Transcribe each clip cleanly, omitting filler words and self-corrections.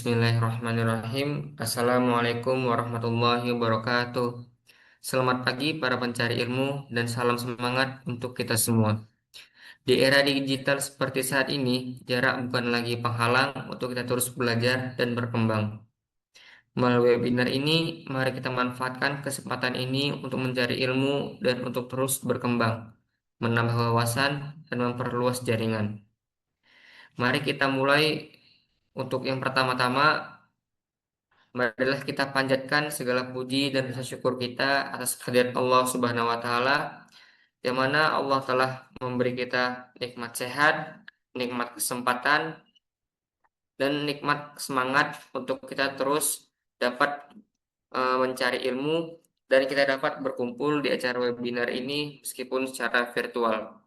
Bismillahirrahmanirrahim. Assalamualaikum warahmatullahi wabarakatuh. Selamat pagi para pencari ilmu dan salam semangat untuk kita semua. Di era digital seperti saat ini, jarak bukan lagi penghalang untuk kita terus belajar dan berkembang. Melalui webinar ini, mari kita manfaatkan kesempatan ini untuk mencari ilmu dan untuk terus berkembang, menambah wawasan dan memperluas jaringan. Mari kita mulai. Untuk yang pertama-tama, marilah kita panjatkan segala puji dan rasa syukur kita atas kehadirat Allah Subhanahu wa taala, yang mana Allah telah memberi kita nikmat sehat, nikmat kesempatan, dan nikmat semangat untuk kita terus dapat mencari ilmu dan kita dapat berkumpul di acara webinar ini meskipun secara virtual.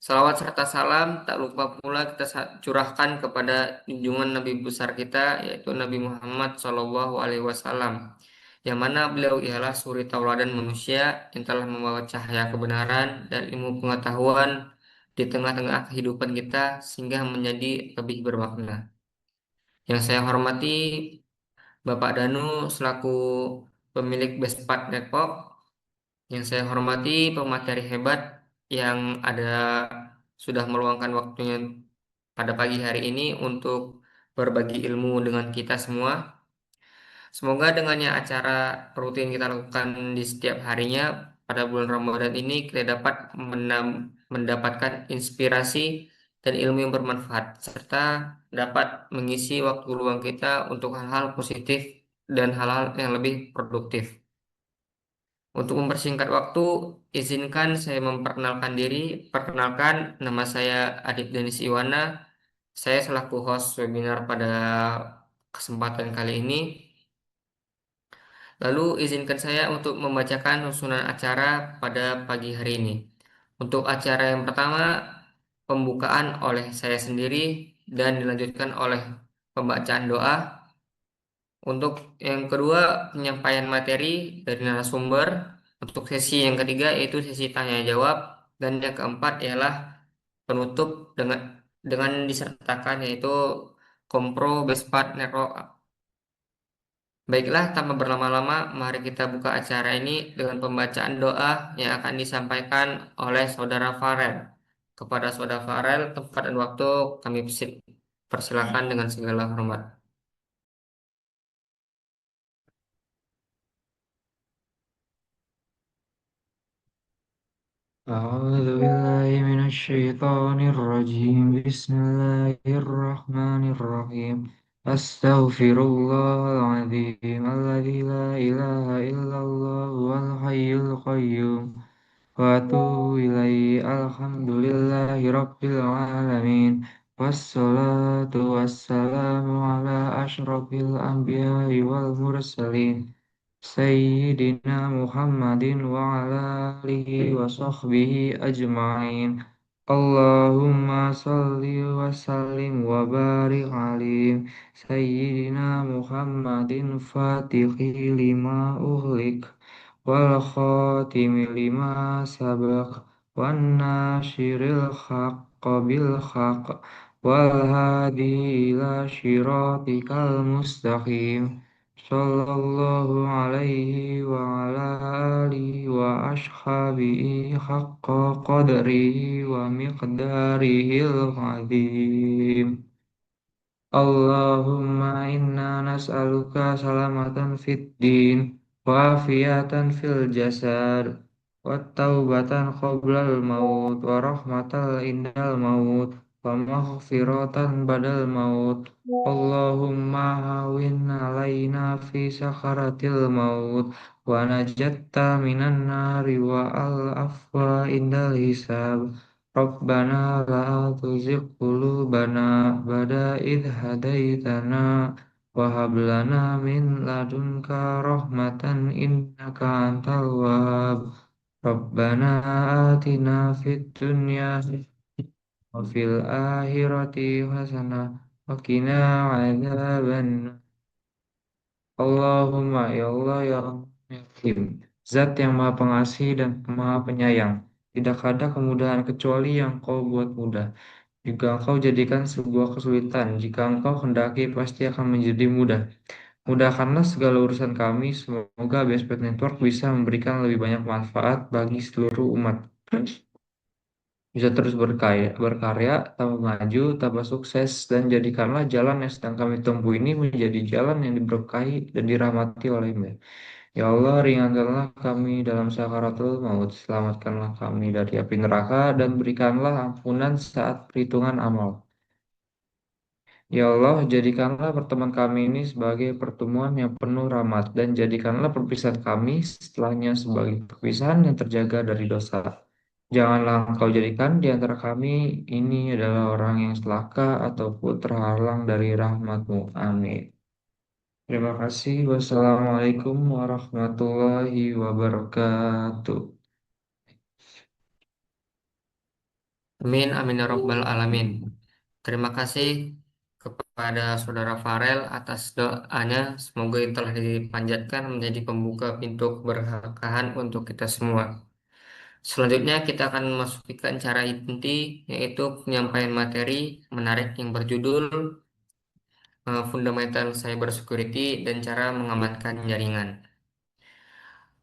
Salawat serta salam tak lupa pula kita curahkan kepada junjungan Nabi besar kita, yaitu Nabi Muhammad Shallallahu Alaihi Wasallam, yang mana beliau ialah suri tauladan manusia yang telah membawa cahaya kebenaran dan ilmu pengetahuan di tengah-tengah kehidupan kita sehingga menjadi lebih bermakna. Yang saya hormati Bapak Danu selaku pemilik Bespat Depok, yang saya hormati pemateri hebat yang ada sudah meluangkan waktunya pada pagi hari ini untuk berbagi ilmu dengan kita semua. Semoga dengannya acara rutin kita lakukan di setiap harinya pada bulan Ramadan ini kita dapat mendapatkan inspirasi dan ilmu yang bermanfaat serta dapat mengisi waktu luang kita untuk hal-hal positif dan hal-hal yang lebih produktif. Untuk mempersingkat waktu, izinkan saya memperkenalkan diri. Perkenalkan, nama saya Adib Denis Iwana. Saya selaku host webinar pada kesempatan kali ini. Lalu izinkan saya untuk membacakan susunan acara pada pagi hari ini. Untuk acara yang pertama, pembukaan oleh saya sendiri dan dilanjutkan oleh pembacaan doa. Untuk yang kedua, penyampaian materi dari narasumber. Untuk sesi yang ketiga yaitu sesi tanya jawab dan yang keempat ialah penutup dengan disertakan yaitu kompro best part network. Baiklah, tanpa berlama-lama, mari kita buka acara ini dengan pembacaan doa yang akan disampaikan oleh Saudara Farel. Kepada Saudara Farel, tempat dan waktu kami persilakan dengan segala hormat. أعوذ بالله من الشيطان الرجيم بسم الله الرحمن الرحيم أستغفر الله العظيم الذي لا إله إلا الله والحي القيوم وأتوب إليه الحمد لله رب العالمين والصلاة والسلام على أشرف الأنبياء والمرسلين سيدنا محمد وعلى آله وصحبه أجمعين اللهم صل وسلم وبارك عليه سيدنا محمد فاتح لما أغلق والخاتم لما سبق والناشر الحق بالحق والهادي إلى صراطك المستقيم صلى الله عليه وعلى آله وأصحابه حق قدره ومقداره العظيم اللهم إنا نسألك سلامة في الدين وعافية في الجسد والتوبة قبل الموت ورحمة عند الموت ومغفرة بعد الموت اللهم هون علينا في سكرة الموت ونجت من النار والعفو عند الحساب ربنا لا تزغ قلوبنا بعد إذ هديتنا وهب لنا من لدنك رحمة إنك أنت الوهاب ربنا آتنا في الدنيا وفي الآخرة حسنة وقنا عذاب النار Allahumma ya Allah ya Rahim Zat yang maha pengasih dan maha penyayang tidak ada kemudahan kecuali yang kau buat mudah Jika engkau jadikan sebuah kesulitan, jika engkau hendaki pasti akan menjadi mudah. Mudahkanlah segala urusan kami, semoga BSP Network bisa memberikan lebih banyak manfaat bagi seluruh umat. Bisa terus berkarya, tambah maju, tambah sukses, dan jadikanlah jalan yang sedang kami tempuh ini menjadi jalan yang diberkahi dan dirahmati oleh-Mu. Ya Allah, ringankanlah kami dalam sakaratul maut, selamatkanlah kami dari api neraka, dan berikanlah ampunan saat perhitungan amal. Ya Allah, jadikanlah pertemuan kami ini sebagai pertemuan yang penuh rahmat, dan jadikanlah perpisahan kami setelahnya sebagai perpisahan yang terjaga dari dosa. Janganlah engkau jadikan di antara kami ini adalah orang yang celaka ataupun terhalang dari rahmat-Mu. Amin. Terima kasih. Wassalamualaikum warahmatullahi wabarakatuh. Amin, amin ya rabbal alamin. Terima kasih kepada Saudara Farel atas doanya. Semoga yang telah dipanjatkan menjadi pembuka pintu keberkahan untuk kita semua. Selanjutnya kita akan memasuki ke cara inti, yaitu penyampaian materi menarik yang berjudul Fundamental Cyber Security dan Cara Mengamankan Jaringan.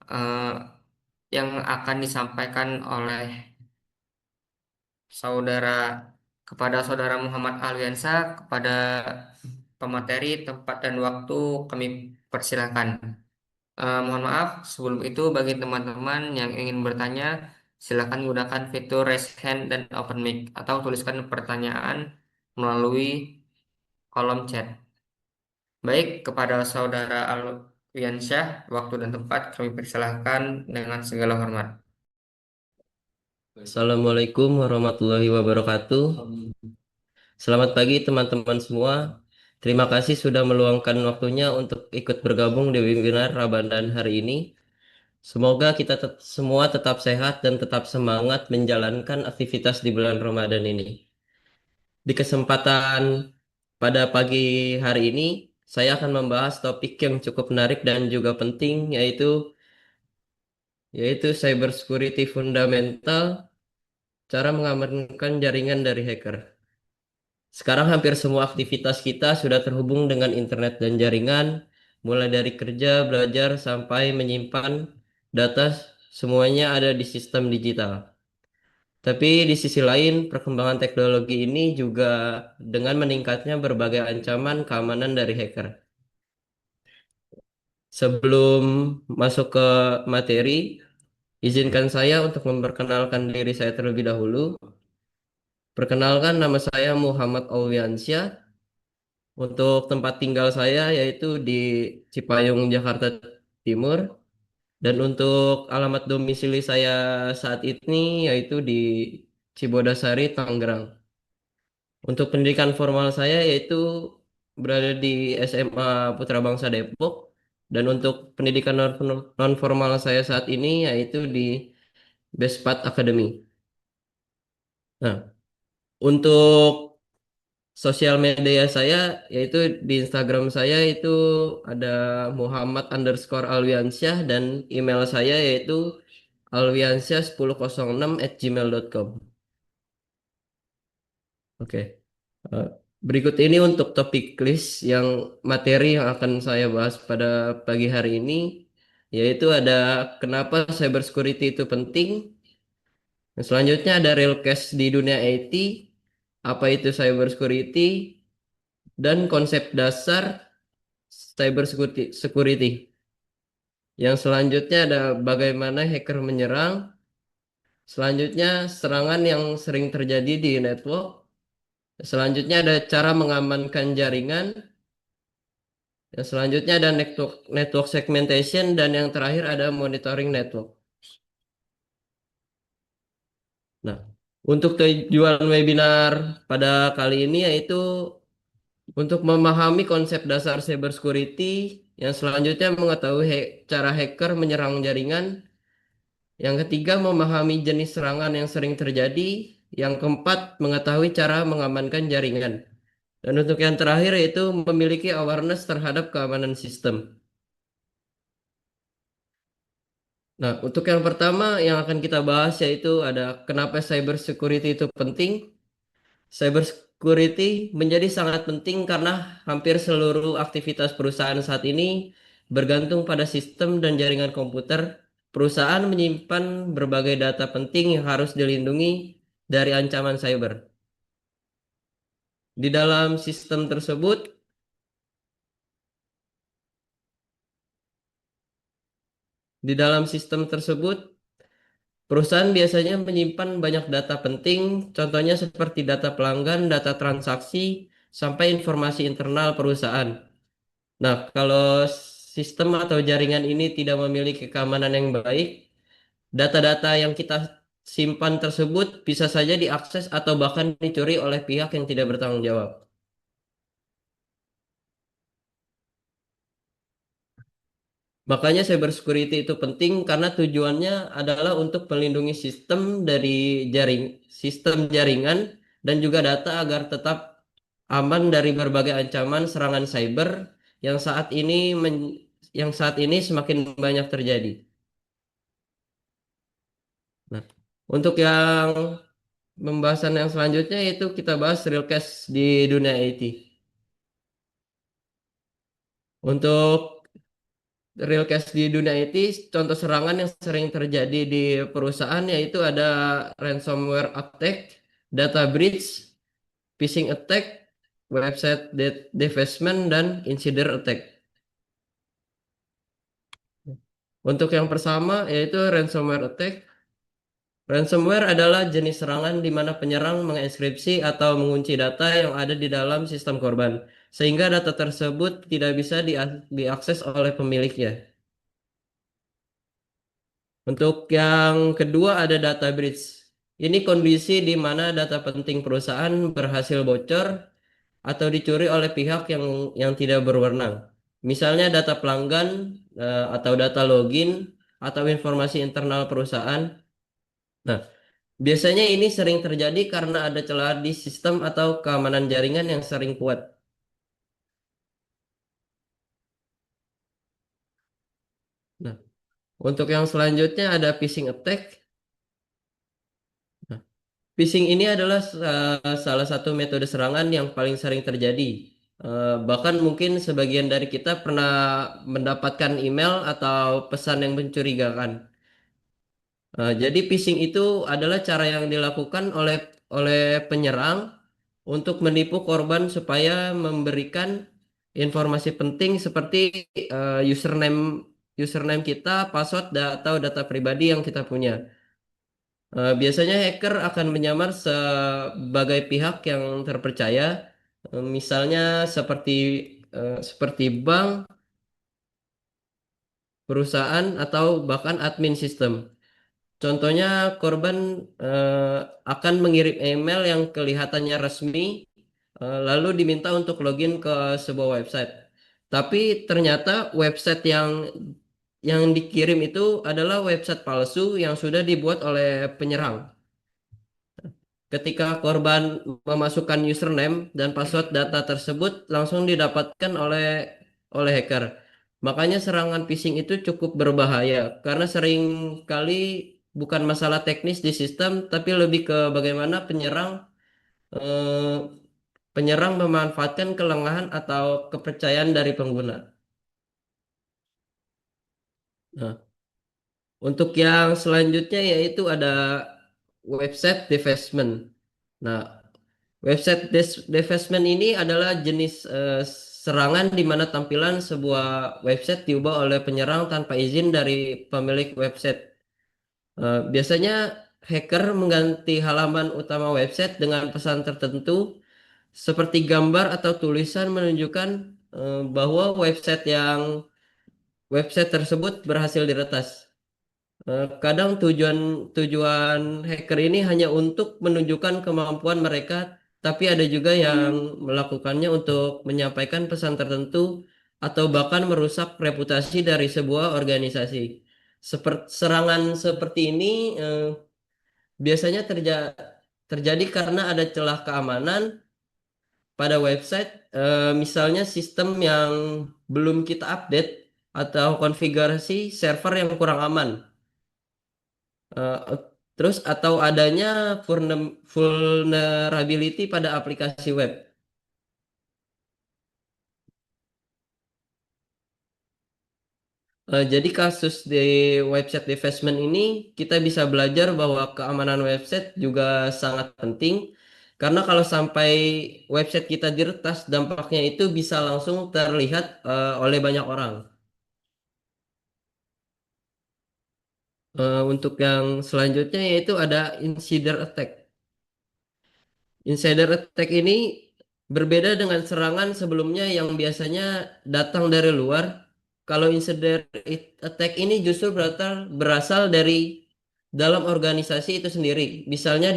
Eh, yang akan disampaikan oleh saudara kepada saudara Muhammad Alwiansa, kepada pemateri, tempat dan waktu kami persilahkan. Mohon maaf, sebelum itu bagi teman-teman yang ingin bertanya, silakan gunakan fitur raise hand dan open mic atau tuliskan pertanyaan melalui kolom chat. Baik, kepada saudara Alwiansyah, waktu dan tempat kami persilahkan dengan segala hormat. Assalamualaikum warahmatullahi wabarakatuh. Selamat pagi teman-teman semua. Terima kasih sudah meluangkan waktunya untuk ikut bergabung di webinar Ramadan hari ini. Semoga kita semua tetap sehat dan tetap semangat menjalankan aktivitas di bulan Ramadan ini. Di kesempatan pada pagi hari ini, saya akan membahas topik yang cukup menarik dan juga penting, yaitu cyber security fundamental, cara mengamankan jaringan dari hacker. Sekarang hampir semua aktivitas kita sudah terhubung dengan internet dan jaringan, mulai dari kerja, belajar, sampai menyimpan data, semuanya ada di sistem digital. Tapi di sisi lain, perkembangan teknologi ini juga dengan meningkatnya berbagai ancaman keamanan dari hacker. Sebelum masuk ke materi, izinkan saya untuk memperkenalkan diri saya terlebih dahulu. Perkenalkan, nama saya Muhammad Auliansyah. Untuk tempat tinggal saya yaitu di Cipayung, Jakarta Timur. Dan untuk alamat domisili saya saat ini yaitu di Cibodasari, Tangerang. Untuk pendidikan formal saya yaitu berada di SMA Putra Bangsa Depok. Dan untuk pendidikan non formal saya saat ini yaitu di Bespat Academy. Nah, untuk sosial media saya yaitu di Instagram saya itu ada Muhammad_Alwiansyah dan email saya yaitu alwiansyah1006@gmail.com. Oke. Eh, Berikut ini untuk topik list yang materi yang akan saya bahas pada pagi hari ini, yaitu ada kenapa cybersecurity itu penting. Selanjutnya ada real case di dunia IT, apa itu cybersecurity, dan konsep dasar cybersecurity. Yang selanjutnya ada bagaimana hacker menyerang. Selanjutnya serangan yang sering terjadi di network. Selanjutnya ada cara mengamankan jaringan. Yang selanjutnya ada network segmentation dan yang terakhir ada monitoring network. Nah, untuk tujuan webinar pada kali ini yaitu untuk memahami konsep dasar cybersecurity, yang selanjutnya mengetahui cara hacker menyerang jaringan. Yang ketiga, memahami jenis serangan yang sering terjadi. Yang keempat, mengetahui cara mengamankan jaringan. Dan untuk yang terakhir yaitu memiliki awareness terhadap keamanan sistem. Nah, untuk yang pertama yang akan kita bahas yaitu ada kenapa cyber security itu penting. Cybersecurity menjadi sangat penting karena hampir seluruh aktivitas perusahaan saat ini bergantung pada sistem dan jaringan komputer. Perusahaan menyimpan berbagai data penting yang harus dilindungi dari ancaman cyber. Di dalam sistem tersebut, di dalam sistem tersebut, perusahaan biasanya menyimpan banyak data penting, contohnya seperti data pelanggan, data transaksi, sampai informasi internal perusahaan. Nah, kalau sistem atau jaringan ini tidak memiliki keamanan yang baik, data-data yang kita simpan tersebut bisa saja diakses atau bahkan dicuri oleh pihak yang tidak bertanggung jawab. Makanya cybersecurity itu penting karena tujuannya adalah untuk melindungi sistem dari sistem jaringan dan juga data agar tetap aman dari berbagai ancaman serangan cyber yang yang saat ini semakin banyak terjadi. Nah, untuk yang pembahasan yang selanjutnya yaitu kita bahas real case di dunia IT. Untuk real case di dunia IT, contoh serangan yang sering terjadi di perusahaan yaitu ada ransomware attack, data breach, phishing attack, website defacement, dan insider attack. Untuk yang pertama yaitu ransomware attack. Ransomware adalah jenis serangan di mana penyerang mengenkripsi atau mengunci data yang ada di dalam sistem korban, sehingga data tersebut tidak bisa diakses oleh pemiliknya. Untuk yang kedua ada data breach. Ini kondisi di mana data penting perusahaan berhasil bocor atau dicuri oleh pihak yang tidak berwenang. Misalnya data pelanggan atau data login atau informasi internal perusahaan. Nah, biasanya ini sering terjadi karena ada celah di sistem atau keamanan jaringan yang sering kuat. Nah, untuk yang selanjutnya ada phishing attack. Nah, phishing ini adalah salah satu metode serangan yang paling sering terjadi. Bahkan mungkin sebagian dari kita pernah mendapatkan email atau pesan yang mencurigakan. Jadi phishing itu adalah cara yang dilakukan oleh penyerang untuk menipu korban supaya memberikan informasi penting seperti username username kita, password atau data pribadi yang kita punya. Biasanya hacker akan menyamar sebagai pihak yang terpercaya, misalnya seperti bank, perusahaan, atau bahkan admin sistem. Contohnya, korban akan mengirim email yang kelihatannya resmi, lalu diminta untuk login ke sebuah website. Tapi ternyata website yang dikirim itu adalah website palsu yang sudah dibuat oleh penyerang. Ketika korban memasukkan username dan password, data tersebut langsung didapatkan oleh hacker. Makanya serangan phishing itu cukup berbahaya karena sering kali bukan masalah teknis di sistem, tapi lebih ke bagaimana eh, penyerang memanfaatkan kelengahan atau kepercayaan dari pengguna. Nah, untuk yang selanjutnya yaitu ada website defacement. Nah, defacement ini adalah jenis serangan di mana tampilan sebuah website diubah oleh penyerang tanpa izin dari pemilik website. Biasanya hacker mengganti halaman utama website dengan pesan tertentu seperti gambar atau tulisan menunjukkan bahwa website tersebut berhasil diretas. Kadang tujuan tujuan hacker ini hanya untuk menunjukkan kemampuan mereka, tapi ada juga yang melakukannya untuk menyampaikan pesan tertentu atau bahkan merusak reputasi dari sebuah organisasi. Serangan seperti ini biasanya terjadi karena ada celah keamanan pada website, misalnya sistem yang belum kita update atau konfigurasi server yang kurang aman. Eh, Terus atau adanya vulnerability pada aplikasi web. Jadi kasus di website divestment ini kita bisa belajar bahwa keamanan website juga sangat penting karena kalau sampai website kita diretas dampaknya itu bisa langsung terlihat oleh banyak orang. Untuk yang selanjutnya yaitu ada insider attack. Insider attack ini berbeda dengan serangan sebelumnya yang biasanya datang dari luar. Kalau attack ini justru berasal dari dalam organisasi itu sendiri. Misalnya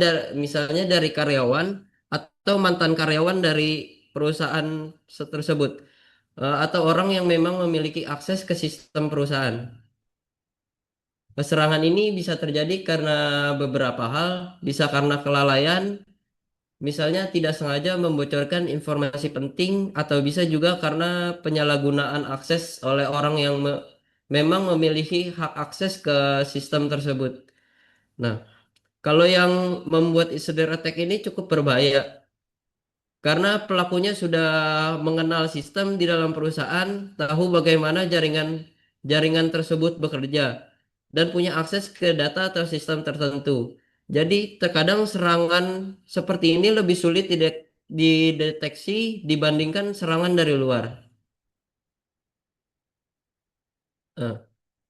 dari karyawan atau mantan karyawan dari perusahaan tersebut. Atau orang yang memang memiliki akses ke sistem perusahaan. Serangan ini bisa terjadi karena beberapa hal, bisa karena kelalaian, misalnya tidak sengaja membocorkan informasi penting atau bisa juga karena penyalahgunaan akses oleh orang yang memang memiliki hak akses ke sistem tersebut. Nah, kalau yang membuat insider attack ini cukup berbahaya karena pelakunya sudah mengenal sistem di dalam perusahaan, tahu bagaimana jaringan jaringan tersebut bekerja dan punya akses ke data atau sistem tertentu. Jadi terkadang serangan seperti ini lebih sulit dideteksi dibandingkan serangan dari luar. Nah,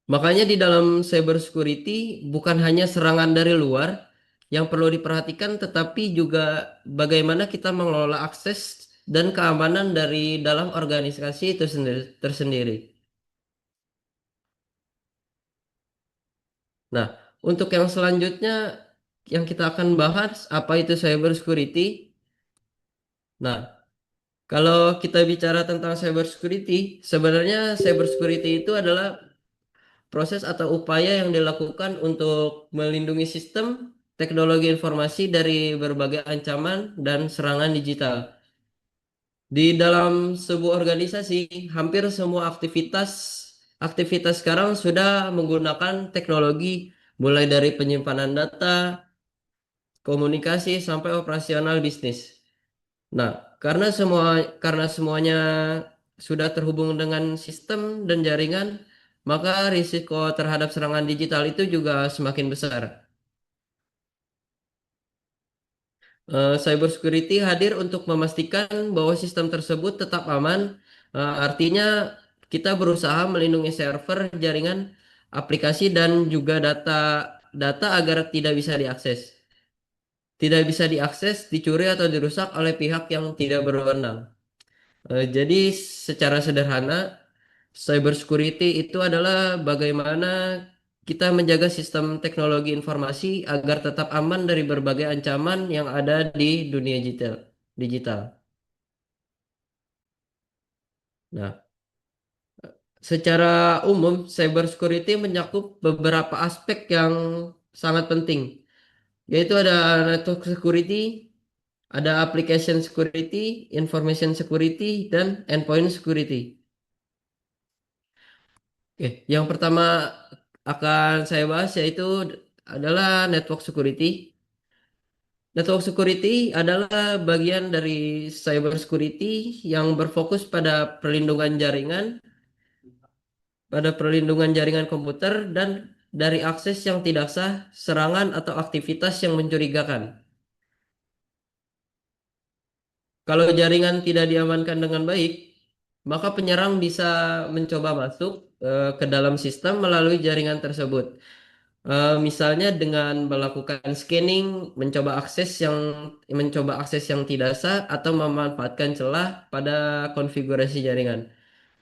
makanya di dalam cyber security bukan hanya serangan dari luar yang perlu diperhatikan, tetapi juga bagaimana kita mengelola akses dan keamanan dari dalam organisasi itu tersendiri. Nah, untuk yang selanjutnya yang kita akan bahas apa itu cyber security. Nah, kalau kita bicara tentang cyber security, sebenarnya cyber security itu adalah proses atau upaya yang dilakukan untuk melindungi sistem teknologi informasi dari berbagai ancaman dan serangan digital. Di dalam sebuah organisasi, hampir semua aktivitas aktivitas sekarang sudah menggunakan teknologi mulai dari penyimpanan data, komunikasi sampai operasional bisnis. Nah, karena semuanya sudah terhubung dengan sistem dan jaringan, maka risiko terhadap serangan digital itu juga semakin besar. Cybersecurity hadir untuk memastikan bahwa sistem tersebut tetap aman. Artinya kita berusaha melindungi server, jaringan, aplikasi dan juga data agar tidak bisa diakses. Tidak bisa diakses, dicuri atau dirusak oleh pihak yang tidak berwenang. Jadi secara sederhana, cybersecurity itu adalah bagaimana kita menjaga sistem teknologi informasi agar tetap aman dari berbagai ancaman yang ada di dunia digital. Nah, secara umum, cybersecurity mencakup beberapa aspek yang sangat penting, yaitu ada network security, ada application security, information security, dan endpoint security. Oke, yang pertama akan saya bahas yaitu adalah network security. Network security adalah bagian dari cyber security yang berfokus pada perlindungan jaringan komputer dan dari akses yang tidak sah, serangan atau aktivitas yang mencurigakan. Kalau jaringan tidak diamankan dengan baik, maka penyerang bisa mencoba masuk ke dalam sistem melalui jaringan tersebut. Misalnya dengan melakukan scanning, mencoba akses yang tidak sah atau memanfaatkan celah pada konfigurasi jaringan.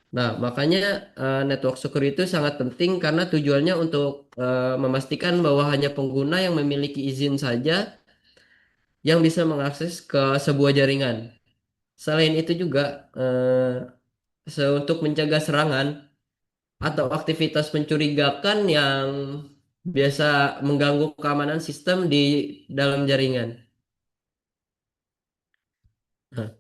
Nah, makanya network security itu sangat penting karena tujuannya untuk memastikan bahwa hanya pengguna yang memiliki izin saja yang bisa mengakses ke sebuah jaringan. Selain itu juga untuk mencegah serangan atau aktivitas mencurigakan yang biasa mengganggu keamanan sistem di dalam jaringan. Nah,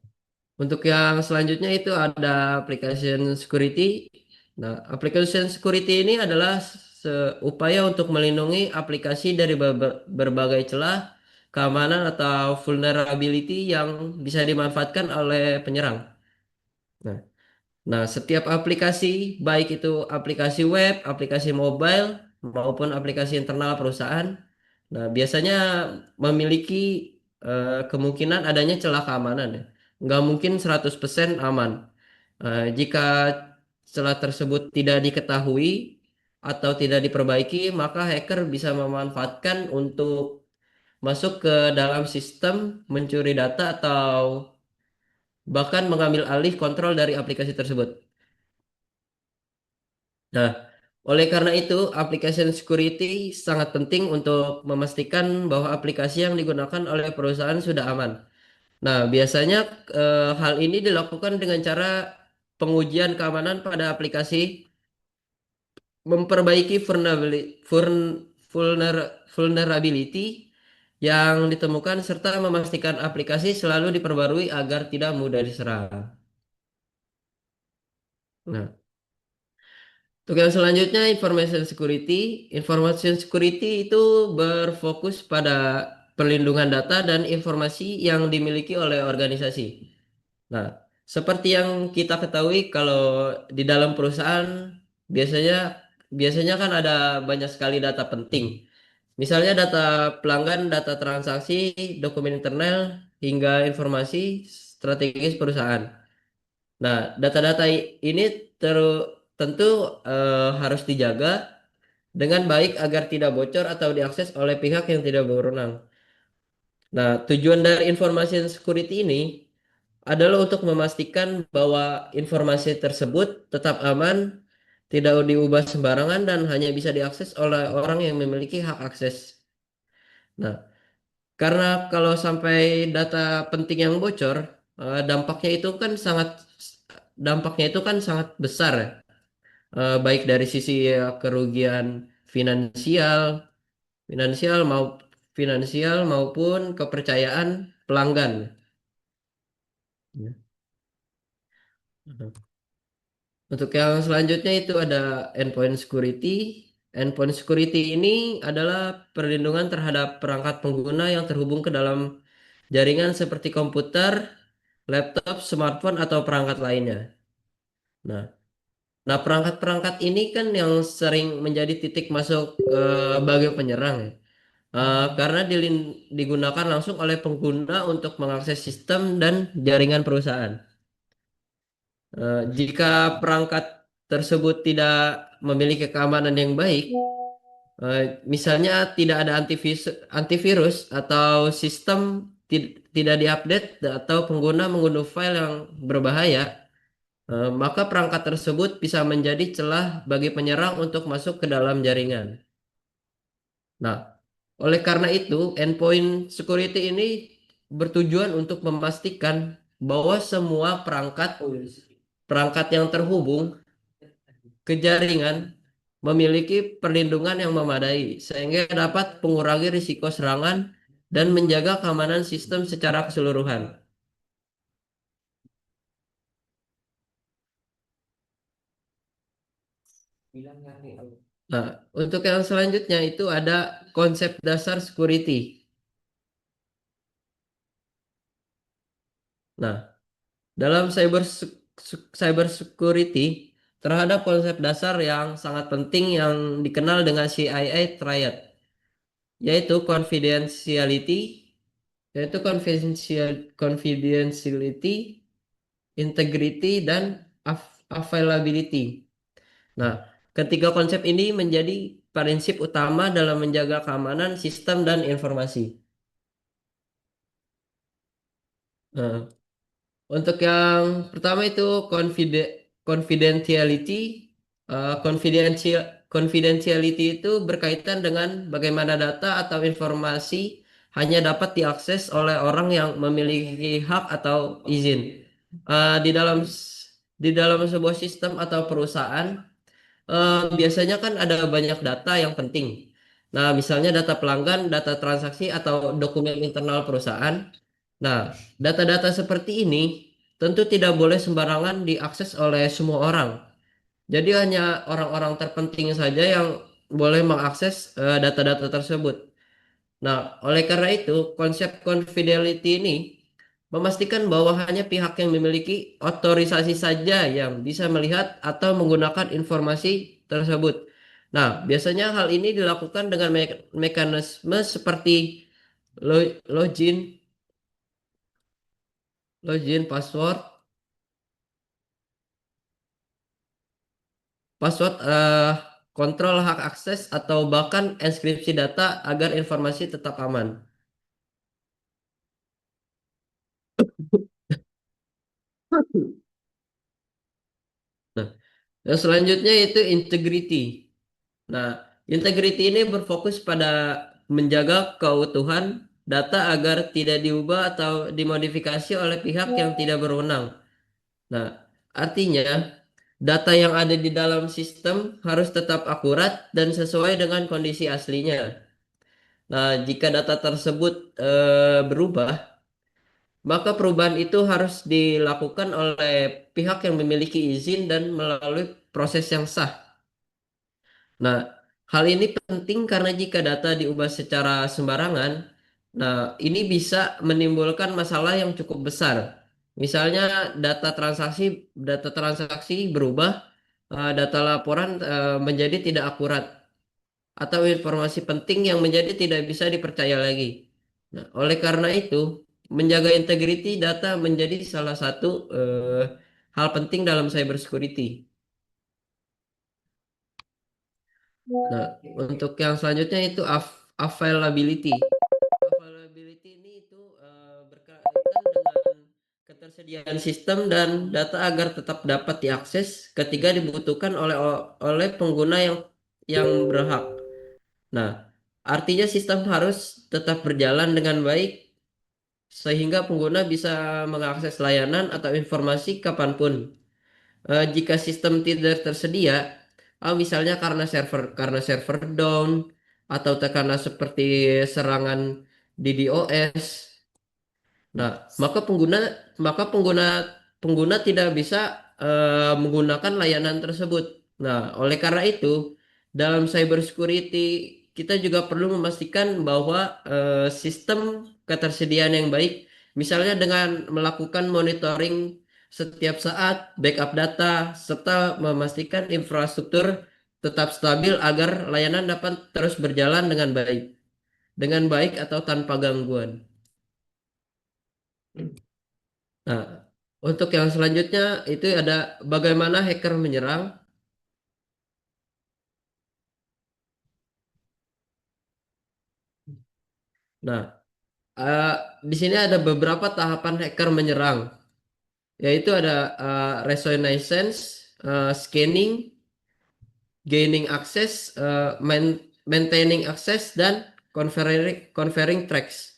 untuk yang selanjutnya itu ada application security. Nah, application security ini adalah upaya untuk melindungi aplikasi dari berbagai celah keamanan atau vulnerability yang bisa dimanfaatkan oleh penyerang. Nah, Nah, setiap aplikasi, baik itu aplikasi web, aplikasi mobile, maupun aplikasi internal perusahaan, nah biasanya memiliki kemungkinan adanya celah keamanan ya. Nggak mungkin 100% aman. Jika celah tersebut tidak diketahui atau tidak diperbaiki, maka hacker bisa memanfaatkan untuk masuk ke dalam sistem, mencuri data, atau bahkan mengambil alih kontrol dari aplikasi tersebut. Nah, oleh karena itu, application security sangat penting untuk memastikan bahwa aplikasi yang digunakan oleh perusahaan sudah aman. Nah, biasanya hal ini dilakukan dengan cara pengujian keamanan pada aplikasi, memperbaiki vulnerability yang ditemukan, serta memastikan aplikasi selalu diperbarui agar tidak mudah diserang. Nah, untuk yang selanjutnya, information security. Information security itu berfokus pada perlindungan data dan informasi yang dimiliki oleh organisasi. Nah, seperti yang kita ketahui kalau di dalam perusahaan biasanya biasanya kan ada banyak sekali data penting. Misalnya data pelanggan, data transaksi, dokumen internal, hingga informasi strategis perusahaan. Nah, data-data ini tentu harus dijaga dengan baik agar tidak bocor atau diakses oleh pihak yang tidak berwenang. Nah, tujuan dari information security ini adalah untuk memastikan bahwa informasi tersebut tetap aman, tidak diubah sembarangan, dan hanya bisa diakses oleh orang yang memiliki hak akses. Nah, karena kalau sampai data penting yang bocor, dampaknya itu kan sangat besar ya. Baik dari sisi kerugian finansial, finansial mau finansial maupun kepercayaan pelanggan. Ya. Untuk yang selanjutnya itu ada endpoint security. Endpoint security ini adalah perlindungan terhadap perangkat pengguna yang terhubung ke dalam jaringan seperti komputer, laptop, smartphone, atau perangkat lainnya. Nah, nah, perangkat-perangkat ini kan yang sering menjadi titik masuk bagi penyerang ya. Karena digunakan langsung oleh pengguna untuk mengakses sistem dan jaringan perusahaan. Jika perangkat tersebut tidak memiliki keamanan yang baik, misalnya tidak ada antivirus atau sistem tidak diupdate atau pengguna mengunduh file yang berbahaya, maka perangkat tersebut bisa menjadi celah bagi penyerang untuk masuk ke dalam jaringan. Nah, oleh karena itu, endpoint security ini bertujuan untuk memastikan bahwa semua perangkat yang terhubung ke jaringan memiliki perlindungan yang memadai sehingga dapat mengurangi risiko serangan dan menjaga keamanan sistem secara keseluruhan. Nah, untuk yang selanjutnya itu ada konsep dasar security. Nah, dalam cyber security terhadap konsep dasar yang sangat penting yang dikenal dengan CIA Triad, yaitu confidentiality, integrity, dan availability. Nah, ketiga konsep ini menjadi prinsip utama dalam menjaga keamanan sistem dan informasi. Nah, untuk yang pertama itu confidentiality. Confidentiality itu berkaitan dengan bagaimana data atau informasi hanya dapat diakses oleh orang yang memiliki hak atau izin. Eh, di dalam di dalam sebuah sistem atau perusahaan, biasanya kan ada banyak data yang penting. Nah, misalnya data pelanggan, data transaksi, atau dokumen internal perusahaan. Nah, data-data seperti ini tentu tidak boleh sembarangan diakses oleh semua orang. Jadi hanya orang-orang terpenting saja yang boleh mengakses data-data tersebut. Nah, oleh karena itu, konsep confidentiality ini memastikan bahwa hanya pihak yang memiliki otorisasi saja yang bisa melihat atau menggunakan informasi tersebut. Nah, biasanya hal ini dilakukan dengan mekanisme seperti login, password, kontrol hak akses atau bahkan enkripsi data agar informasi tetap aman. Nah, yang selanjutnya itu integrity. Nah, integrity ini berfokus pada menjaga keutuhan data agar tidak diubah atau dimodifikasi oleh pihak yang tidak berwenang. Nah, artinya data yang ada di dalam sistem harus tetap akurat dan sesuai dengan kondisi aslinya. Nah, jika data tersebut berubah, maka perubahan itu harus dilakukan oleh pihak yang memiliki izin dan melalui proses yang sah. Nah, hal ini penting karena jika data diubah secara sembarangan, nah ini bisa menimbulkan masalah yang cukup besar. Misalnya data transaksi berubah, data laporan menjadi tidak akurat, atau informasi penting yang menjadi tidak bisa dipercaya lagi. Nah, oleh karena itu, menjaga integriti data menjadi salah satu hal penting dalam cybersecurity. Nah, untuk yang selanjutnya itu availability. Availability ini itu berkaitan dengan ketersediaan sistem dan data agar tetap dapat diakses ketika dibutuhkan oleh pengguna yang berhak. Nah, artinya sistem harus tetap berjalan dengan baik sehingga pengguna bisa mengakses layanan atau informasi kapanpun. Jika sistem tidak tersedia, misalnya karena server down atau tekanan seperti serangan DDoS. Nah, maka pengguna tidak bisa menggunakan layanan tersebut. Nah, oleh karena itu, dalam cybersecurity kita juga perlu memastikan bahwa sistem ketersediaan yang baik, misalnya dengan melakukan monitoring setiap saat, backup data, serta memastikan infrastruktur tetap stabil agar layanan dapat terus berjalan dengan baik atau tanpa gangguan. Nah, untuk yang selanjutnya itu ada bagaimana hacker menyerang. Nah, eh, di sini ada beberapa tahapan hacker menyerang, yaitu ada reconnaissance, scanning, gaining access, maintaining access, dan conferring tracks.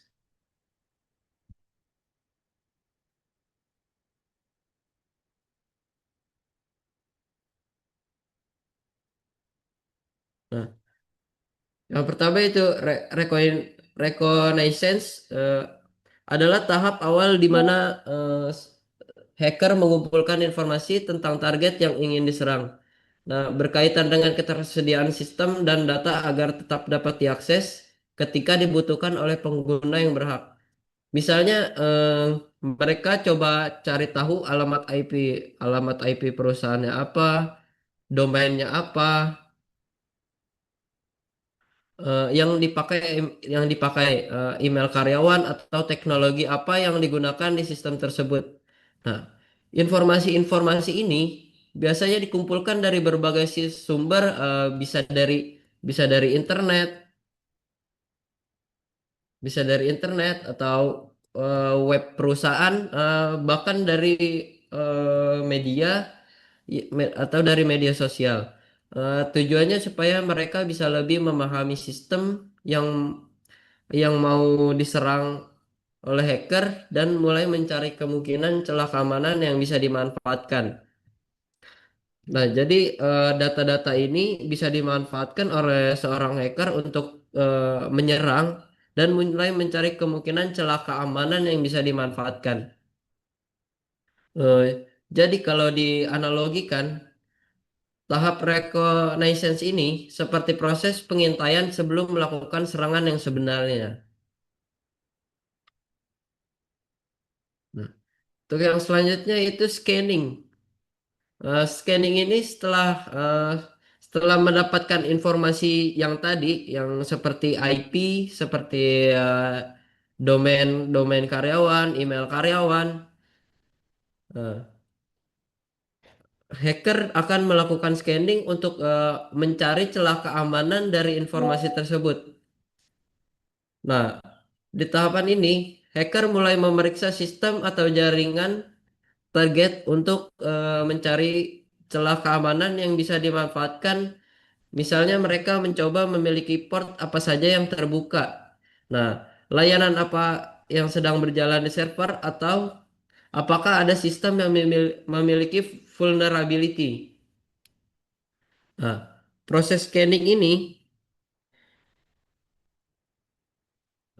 Nah, yang pertama itu reconnaissance adalah tahap awal di mana hacker mengumpulkan informasi tentang target yang ingin diserang. Nah, berkaitan dengan ketersediaan sistem dan data agar tetap dapat diakses ketika dibutuhkan oleh pengguna yang berhak. Misalnya, mereka coba cari tahu alamat IP perusahaannya apa, domainnya apa, yang dipakai email karyawan atau teknologi apa yang digunakan di sistem tersebut. Nah, informasi-informasi ini biasanya dikumpulkan dari berbagai sumber, bisa dari internet, atau web perusahaan, bahkan dari media atau dari media sosial. Tujuannya supaya mereka bisa lebih memahami sistem yang yang mau diserang oleh hacker dan mulai mencari kemungkinan celah keamanan yang bisa dimanfaatkan. Nah, jadi data-data ini bisa dimanfaatkan oleh seorang hacker untuk menyerang dan mulai mencari kemungkinan celah keamanan yang bisa dimanfaatkan. Eh, jadi kalau dianalogikan, Tahap reconnaissance ini seperti proses pengintaian sebelum melakukan serangan yang sebenarnya. Nah, untuk yang selanjutnya itu scanning. Scanning ini setelah mendapatkan informasi yang tadi, yang seperti IP, seperti domain domain karyawan, email karyawan, eh, hacker akan melakukan scanning untuk mencari celah keamanan dari informasi tersebut. Nah, di tahapan ini, hacker mulai memeriksa sistem atau jaringan target untuk mencari celah keamanan yang bisa dimanfaatkan. Misalnya mereka mencoba memiliki port apa saja yang terbuka. Nah, layanan apa yang sedang berjalan di server atau apakah ada sistem yang memiliki vulnerability. Nah, proses scanning ini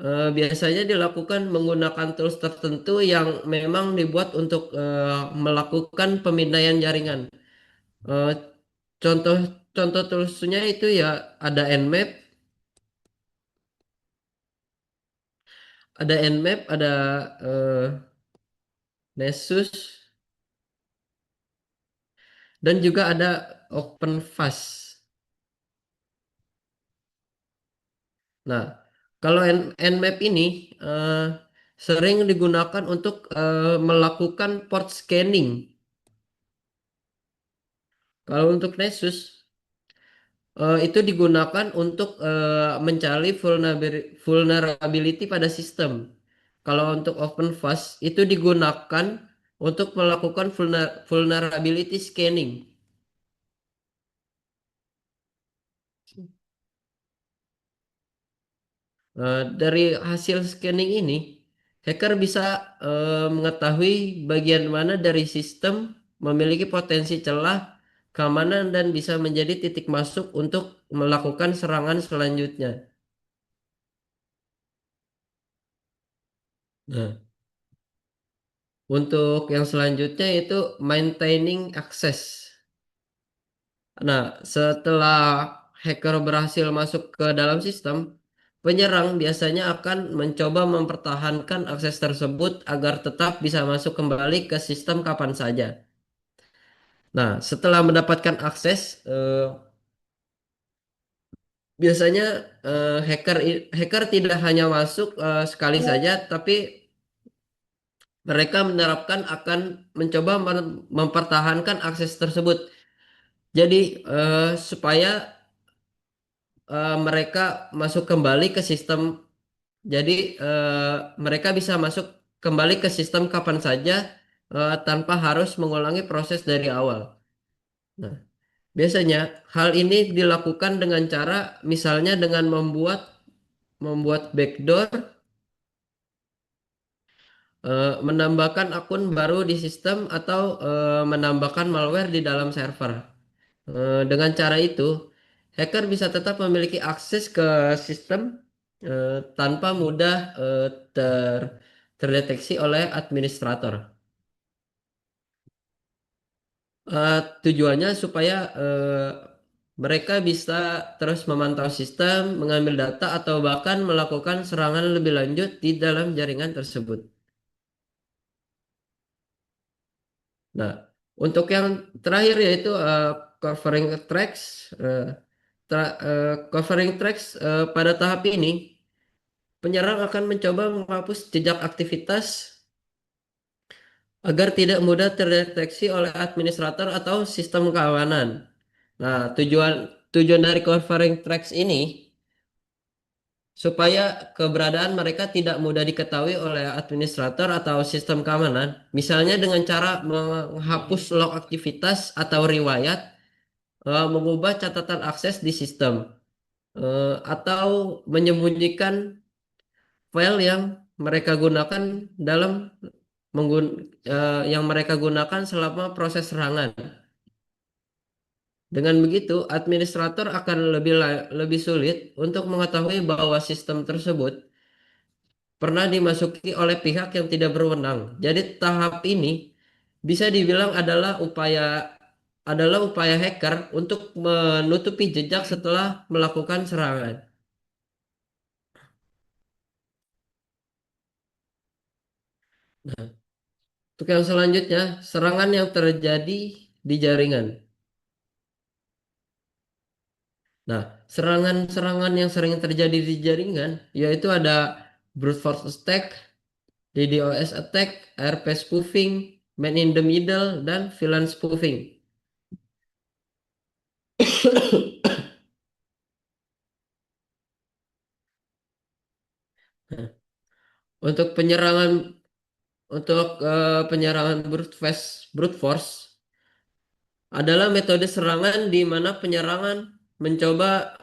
biasanya dilakukan menggunakan tools tertentu yang memang dibuat untuk melakukan pemindaian jaringan. Eh, contoh contoh toolsnya itu ya ada Nmap, ada eh, Nessus, dan juga ada OpenVAS. Nah, kalau Nmap ini eh, sering digunakan untuk melakukan port scanning. Kalau untuk Nessus itu digunakan untuk mencari vulnerability pada sistem. Kalau untuk OpenVAS itu digunakan untuk melakukan vulnerability scanning. Dari hasil scanning ini, hacker bisa mengetahui bagian mana dari sistem memiliki potensi celah keamanan dan bisa menjadi titik masuk untuk melakukan serangan selanjutnya. Nah, untuk yang selanjutnya itu maintaining access. Nah, setelah hacker berhasil masuk ke dalam sistem, penyerang biasanya akan mencoba mempertahankan akses tersebut agar tetap bisa masuk kembali ke sistem kapan saja. Nah, setelah mendapatkan akses, biasanya hacker tidak hanya masuk sekali saja, tapi mereka menerapkan akan mencoba mempertahankan akses tersebut. Jadi supaya mereka masuk kembali ke sistem. Jadi mereka bisa masuk kembali ke sistem kapan saja tanpa harus mengulangi proses dari awal. Nah, biasanya hal ini dilakukan dengan cara misalnya dengan membuat backdoor, menambahkan akun baru di sistem atau menambahkan malware di dalam server. Dengan cara itu, hacker bisa tetap memiliki akses ke sistem tanpa mudah terdeteksi oleh administrator. Tujuannya supaya mereka bisa terus memantau sistem, mengambil data, atau bahkan melakukan serangan lebih lanjut di dalam jaringan tersebut. Nah, untuk yang terakhir yaitu covering tracks. Covering tracks pada tahap ini, penyerang akan mencoba menghapus jejak aktivitas agar tidak mudah terdeteksi oleh administrator atau sistem keamanan. Nah, tujuan dari covering tracks ini supaya keberadaan mereka tidak mudah diketahui oleh administrator atau sistem keamanan, misalnya dengan cara menghapus log aktivitas atau riwayat, mengubah catatan akses di sistem, atau menyembunyikan file mereka gunakan dalam yang mereka gunakan selama proses serangan. Dengan begitu, administrator akan lebih sulit untuk mengetahui bahwa sistem tersebut pernah dimasuki oleh pihak yang tidak berwenang. Jadi tahap ini bisa dibilang adalah upaya adalah upaya hacker untuk menutupi jejak setelah melakukan serangan. Nah, untuk yang selanjutnya, serangan yang terjadi di jaringan. Nah, serangan-serangan yang sering terjadi di jaringan yaitu ada brute force attack, DDoS attack, RP spoofing, man in the middle, dan villain spoofing. Nah, untuk penyerangan brute force adalah metode serangan di mana penyerangan mencoba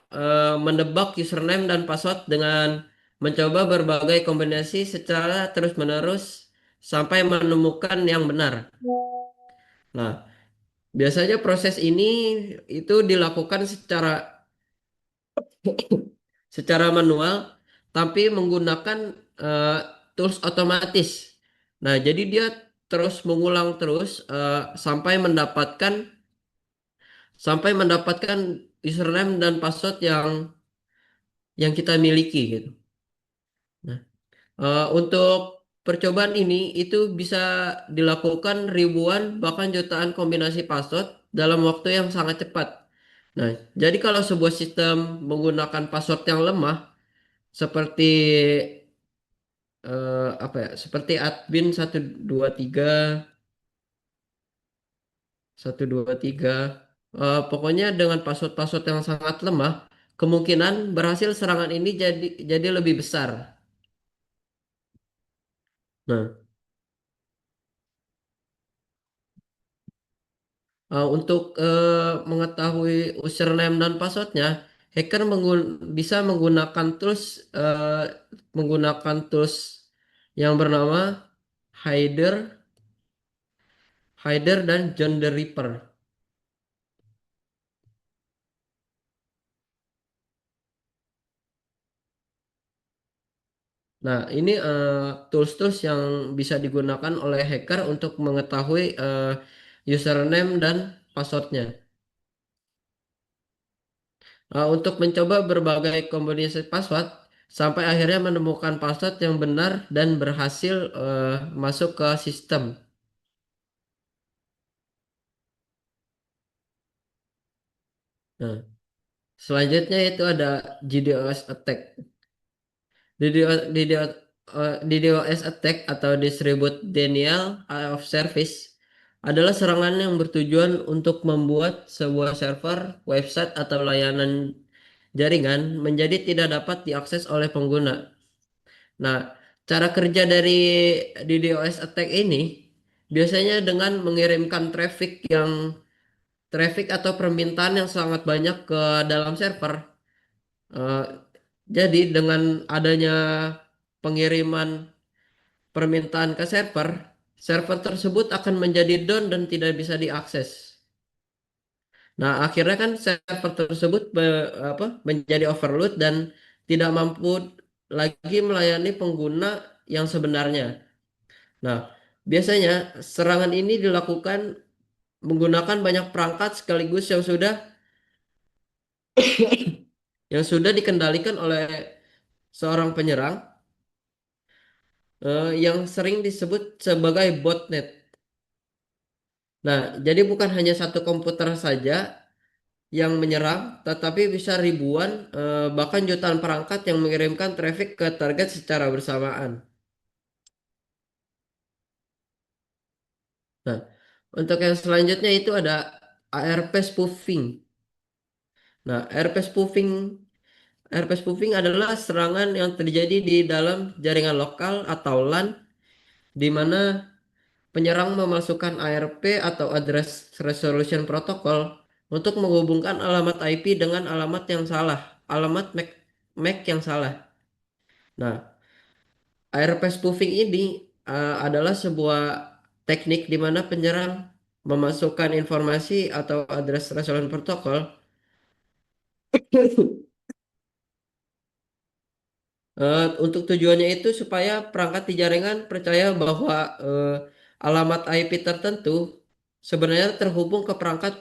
menebak username dan password dengan mencoba berbagai kombinasi secara terus-menerus sampai menemukan yang benar. Nah, biasanya proses ini itu dilakukan secara manual tapi menggunakan eh, tools otomatis. Nah, jadi dia terus mengulang terus sampai mendapatkan username dan password yang kita miliki gitu. Nah, untuk percobaan ini itu bisa dilakukan ribuan bahkan jutaan kombinasi password dalam waktu yang sangat cepat. Nah, jadi kalau sebuah sistem menggunakan password yang lemah seperti apa ya? Seperti admin 123 123 pokoknya dengan password-password yang sangat lemah, kemungkinan berhasil serangan ini jadi lebih besar. Nah, untuk mengetahui username dan passwordnya, hacker bisa eh, menggunakan tools yang bernama Hider, Hider dan John the Ripper. Nah, ini tools-tools yang bisa digunakan oleh hacker untuk mengetahui username dan passwordnya. Untuk mencoba berbagai kombinasi password sampai akhirnya menemukan password yang benar dan berhasil masuk ke sistem. Nah, selanjutnya itu ada DDoS attack. DDoS attack atau Distributed Denial of Service adalah serangan yang bertujuan untuk membuat sebuah server, website, atau layanan jaringan menjadi tidak dapat diakses oleh pengguna. Nah, cara kerja dari DDoS attack ini biasanya dengan mengirimkan traffic atau permintaan yang sangat banyak ke dalam server. Eh, jadi dengan adanya pengiriman permintaan ke server, server tersebut akan menjadi down dan tidak bisa diakses. Nah, akhirnya kan server tersebut menjadi overload dan tidak mampu lagi melayani pengguna yang sebenarnya. Nah, biasanya serangan ini dilakukan menggunakan banyak perangkat sekaligus yang sudah dikendalikan oleh seorang penyerang yang sering disebut sebagai botnet. Nah, jadi bukan hanya satu komputer saja yang menyerang, tetapi bisa ribuan bahkan jutaan perangkat yang mengirimkan traffic ke target secara bersamaan. Nah, untuk yang selanjutnya itu ada ARP spoofing. Nah, ARP spoofing adalah serangan yang terjadi di dalam jaringan lokal atau LAN di mana penyerang memasukkan ARP atau Address Resolution Protocol untuk menghubungkan alamat IP dengan alamat MAC yang salah. Nah, ARP spoofing ini adalah sebuah teknik di mana penyerang memasukkan informasi atau Address Resolution Protocol untuk tujuannya itu supaya perangkat di jaringan percaya bahwa alamat IP tertentu sebenarnya terhubung ke perangkat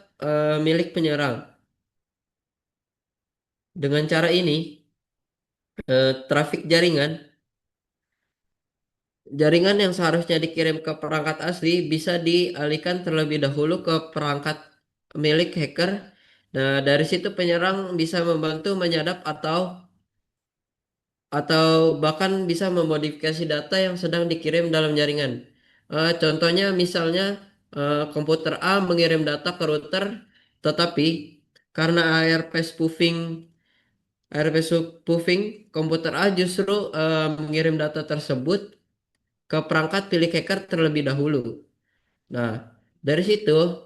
milik penyerang. Dengan cara ini, trafik jaringan yang seharusnya dikirim ke perangkat asli bisa dialihkan terlebih dahulu ke perangkat milik hacker. Nah, dari situ penyerang bisa membantu menyadap atau bahkan bisa memodifikasi data yang sedang dikirim dalam jaringan. Contohnya misalnya komputer A mengirim data ke router, tetapi karena ARP spoofing, komputer A justru mengirim data tersebut ke perangkat pilih hacker terlebih dahulu. Nah, dari situ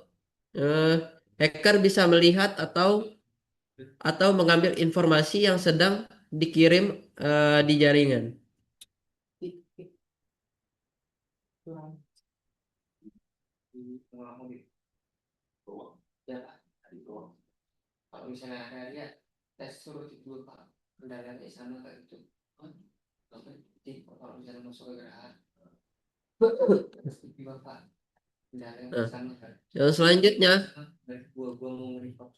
eh, hacker bisa melihat atau mengambil informasi yang sedang dikirim di jaringan. Kalau misalnya ada dia tes suruh dulu Pak kendaraan di sana kayak gitu. Kalau misalnya masuk ke geraha tiba Pak kendaraan di Nah, sana kan. yang selanjutnya, Dari gua mau report.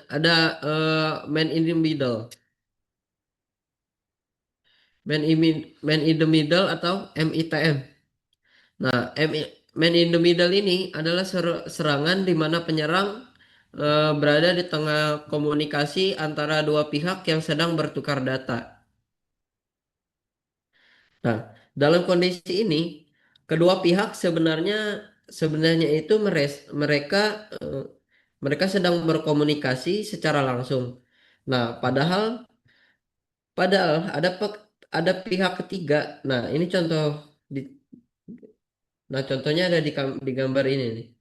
ada man in the middle. Man in the middle atau MITM. Nah, man in the middle ini adalah serangan di mana penyerang berada di tengah komunikasi antara dua pihak yang sedang bertukar data. Nah, dalam kondisi ini, kedua pihak sebenarnya itu mereka sedang berkomunikasi secara langsung. Nah, padahal ada pihak ketiga. Nah, ini di contohnya ada di gambar ini nih.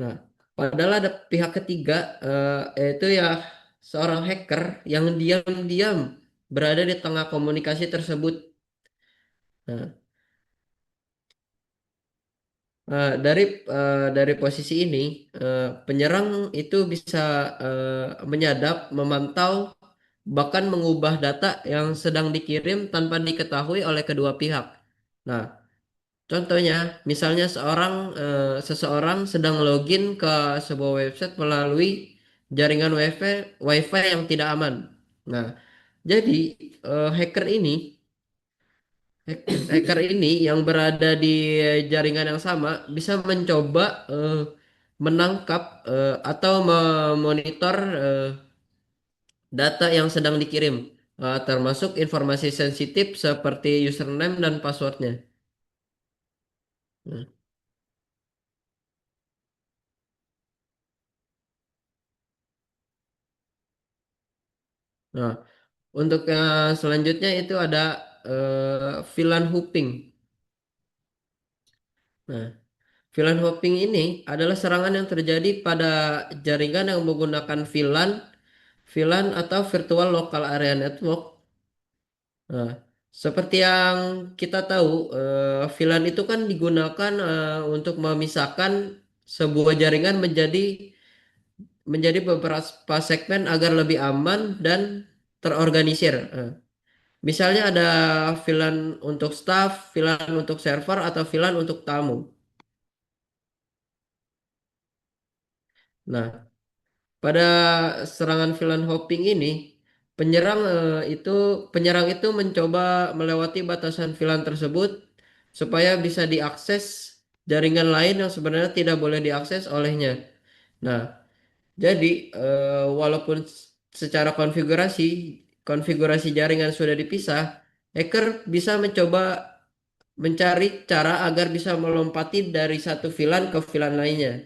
Nah, padahal ada pihak ketiga, yaitu ya seorang hacker yang diam-diam berada di tengah komunikasi tersebut. Nah, dari posisi ini, penyerang itu bisa menyadap, memantau, bahkan mengubah data yang sedang dikirim tanpa diketahui oleh kedua pihak. Nah, contohnya, misalnya seseorang sedang login ke sebuah website melalui jaringan WiFi yang tidak aman. Nah, jadi hacker ini yang berada di jaringan yang sama bisa mencoba menangkap atau memonitor data yang sedang dikirim, termasuk informasi sensitif seperti username dan passwordnya. Nah, nah, untuk yang selanjutnya itu ada VLAN hopping. Nah, VLAN hopping ini adalah serangan yang terjadi pada jaringan yang menggunakan VLAN atau Virtual Local Area Network. Nah, seperti yang kita tahu, VLAN itu kan digunakan untuk memisahkan sebuah jaringan menjadi beberapa segmen agar lebih aman dan terorganisir. Misalnya ada VLAN untuk staff, VLAN untuk server, atau VLAN untuk tamu. Nah, pada serangan VLAN hopping ini, penyerang penyerang itu mencoba melewati batasan VLAN tersebut supaya bisa diakses jaringan lain yang sebenarnya tidak boleh diakses olehnya. Nah, jadi walaupun secara konfigurasi jaringan sudah dipisah, hacker bisa mencoba mencari cara agar bisa melompati dari satu VLAN ke VLAN lainnya.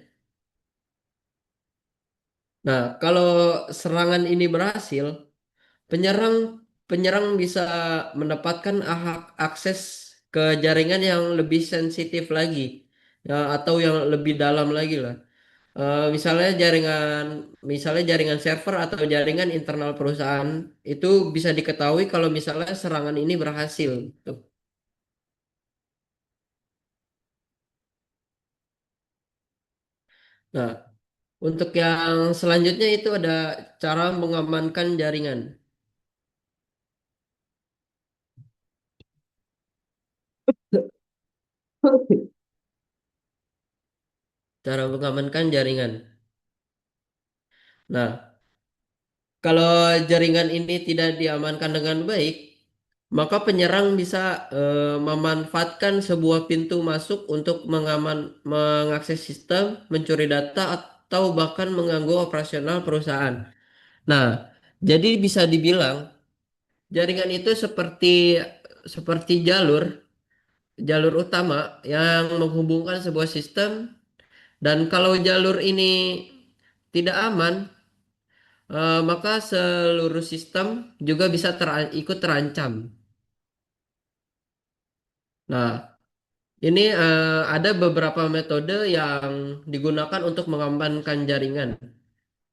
Nah, kalau serangan ini berhasil, Penyerang penyerang bisa mendapatkan hak akses ke jaringan yang lebih sensitif lagi, ya, atau yang lebih dalam lagi lah. Misalnya jaringan server atau jaringan internal perusahaan itu bisa diketahui kalau misalnya serangan ini berhasil. Tuh. Nah, untuk yang selanjutnya itu ada cara mengamankan jaringan. Cara mengamankan jaringan. Nah, kalau jaringan ini tidak diamankan dengan baik, maka penyerang bisa memanfaatkan sebuah pintu masuk untuk mengakses sistem, mencuri data, atau bahkan mengganggu operasional perusahaan. Nah, jadi bisa dibilang jaringan itu seperti seperti jalur utama yang menghubungkan sebuah sistem, dan kalau jalur ini tidak aman, maka seluruh sistem juga bisa ikut terancam. Nah, ini ada beberapa metode yang digunakan untuk mengamankan jaringan.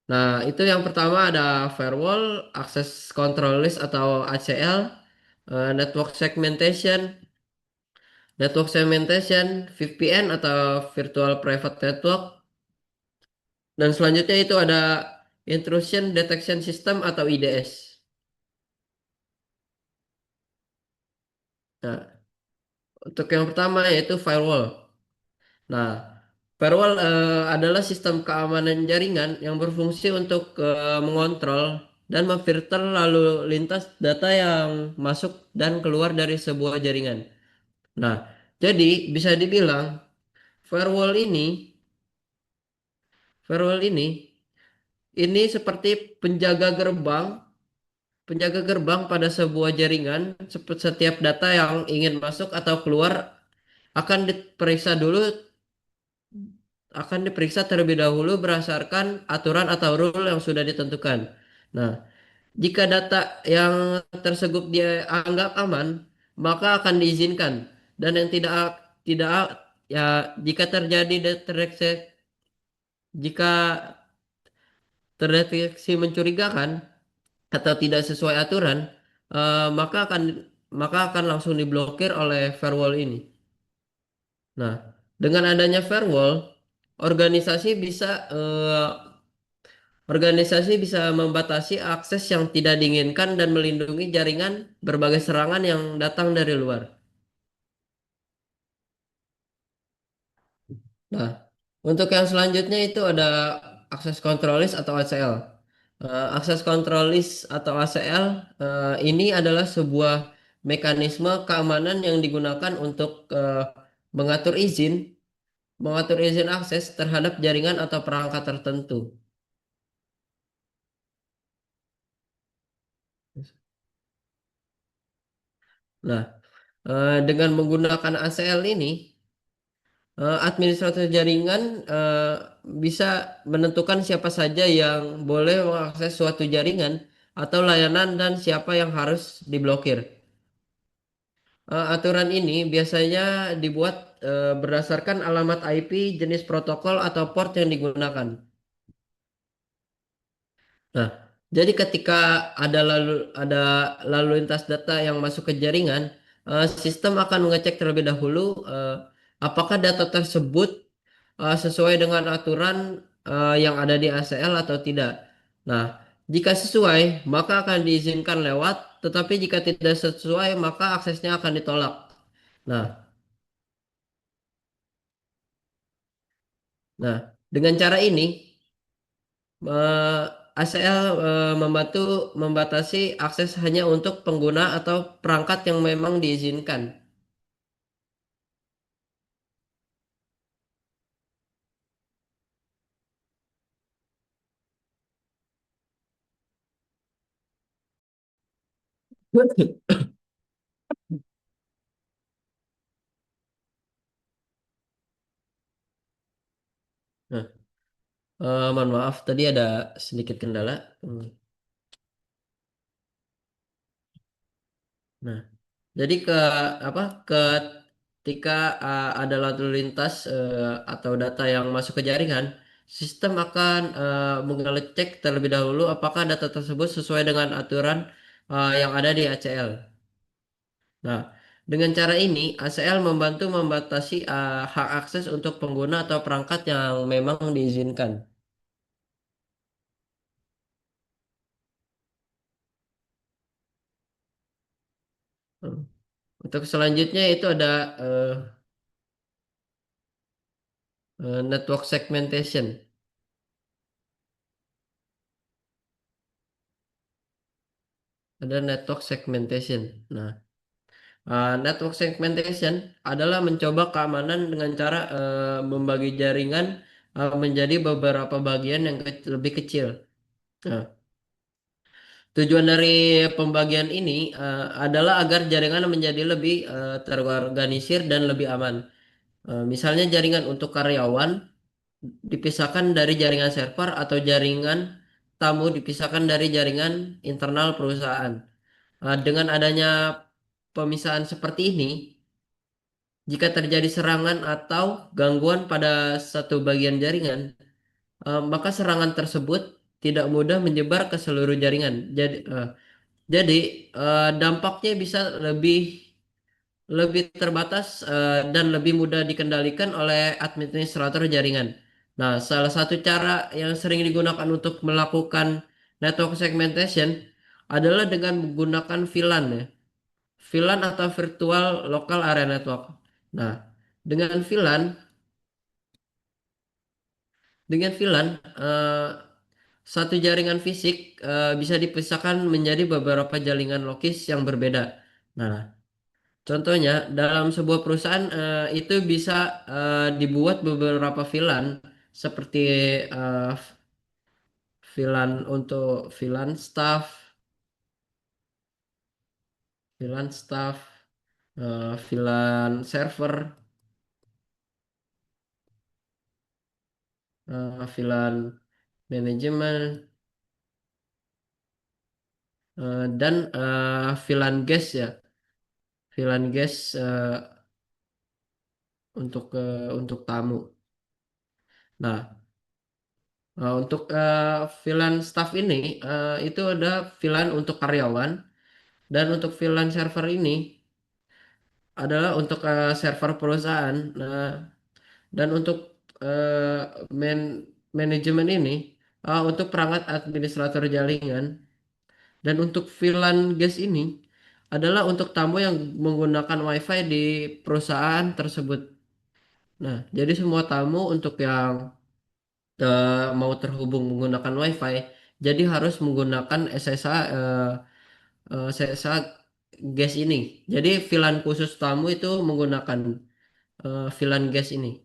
Nah, itu yang pertama ada firewall, access control list atau ACL, network segmentation, VPN atau virtual private network, dan selanjutnya itu ada intrusion detection system atau IDS. Nah, untuk yang pertama yaitu firewall. Nah, firewall adalah sistem keamanan jaringan yang berfungsi untuk mengontrol dan memfilter lalu lintas data yang masuk dan keluar dari sebuah jaringan. Nah, jadi bisa dibilang firewall ini, firewall ini seperti penjaga gerbang pada sebuah jaringan. Setiap data yang ingin masuk atau keluar akan diperiksa dulu akan diperiksa terlebih dahulu berdasarkan aturan atau rule yang sudah ditentukan. Nah, jika data yang tersebut dia anggap aman, maka akan diizinkan. Dan yang tidak ya jika terjadi jika terdeteksi mencurigakan atau tidak sesuai aturan, eh, maka akan maka akan langsung diblokir oleh firewall ini. Nah, dengan adanya firewall, organisasi bisa eh, organisasi bisa membatasi akses yang tidak diinginkan dan melindungi jaringan berbagai serangan yang datang dari luar. Nah, untuk yang selanjutnya itu ada akses control list atau ACL. Akses control list atau ACL ini adalah sebuah mekanisme keamanan yang digunakan untuk mengatur izin, mengatur izin akses terhadap jaringan atau perangkat tertentu. Nah, dengan menggunakan ACL ini, administrator jaringan bisa menentukan siapa saja yang boleh mengakses suatu jaringan atau layanan dan siapa yang harus diblokir. Aturan ini biasanya dibuat berdasarkan alamat IP, jenis protokol atau port yang digunakan. Nah, jadi ketika ada lalu lintas data yang masuk ke jaringan, sistem akan mengecek terlebih dahulu apakah data tersebut sesuai dengan aturan yang ada di ACL atau tidak. Nah, jika sesuai, maka akan diizinkan lewat, tetapi jika tidak sesuai, maka aksesnya akan ditolak. Nah, nah, dengan cara ini ACL membantu membatasi akses hanya untuk pengguna atau perangkat yang memang diizinkan. Nah, mohon maaf tadi ada sedikit kendala. Hmm. Nah, jadi apa ketika ada lalu lintas atau data yang masuk ke jaringan, sistem akan mengecek terlebih dahulu apakah data tersebut sesuai dengan aturan yang ada di ACL. Nah, dengan cara ini, ACL membantu membatasi hak akses untuk pengguna atau perangkat yang memang diizinkan. Hmm. Untuk selanjutnya itu ada Network segmentation. Ada network segmentation. Nah, network segmentation adalah mencoba keamanan dengan cara membagi jaringan menjadi beberapa bagian yang lebih kecil. Nah, tujuan dari pembagian ini adalah agar jaringan menjadi lebih terorganisir dan lebih aman. Misalnya jaringan untuk karyawan dipisahkan dari jaringan server atau jaringan tamu dipisahkan dari jaringan internal perusahaan. Dengan adanya pemisahan seperti ini, jika terjadi serangan atau gangguan pada satu bagian jaringan, maka serangan tersebut tidak mudah menyebar ke seluruh jaringan. Jadi, dampaknya bisa lebih lebih terbatas dan lebih mudah dikendalikan oleh administrator jaringan. Nah, salah satu cara yang sering digunakan untuk melakukan network segmentation adalah dengan menggunakan VLAN ya. VLAN atau Virtual Local Area Network. Nah, dengan VLAN, dengan VLAN, satu jaringan fisik bisa dipisahkan menjadi beberapa jaringan logis yang berbeda. Nah, contohnya, dalam sebuah perusahaan itu bisa dibuat beberapa VLAN seperti eh, VLAN untuk VLAN staff, VLAN server, VLAN manajemen, dan VLAN guest ya, VLAN guest untuk tamu. Nah, untuk VLAN staff ini itu ada VLAN untuk karyawan dan untuk VLAN server ini adalah untuk server perusahaan. Nah, dan untuk manajemen ini untuk perangkat administrator jaringan dan untuk VLAN guest ini adalah untuk tamu yang menggunakan WiFi di perusahaan tersebut. Nah, jadi semua tamu untuk yang mau terhubung menggunakan WiFi, jadi harus menggunakan SSH guest ini. Jadi VLAN khusus tamu itu menggunakan VLAN guest ini.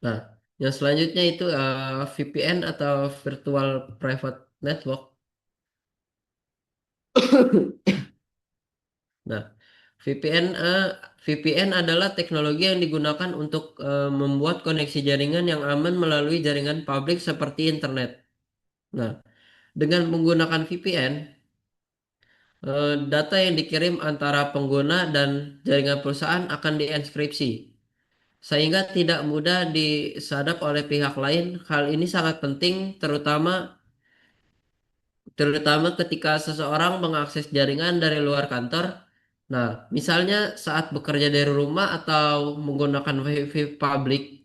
Nah, yang selanjutnya itu VPN atau Virtual Private Network. Nah, VPN VPN adalah teknologi yang digunakan untuk membuat koneksi jaringan yang aman melalui jaringan publik seperti internet. Nah, dengan menggunakan VPN, data yang dikirim antara pengguna dan jaringan perusahaan akan dienkripsi, sehingga tidak mudah disadap oleh pihak lain. Hal ini sangat penting, terutama ketika seseorang mengakses jaringan dari luar kantor. Nah, misalnya saat bekerja dari rumah atau menggunakan WiFi publik.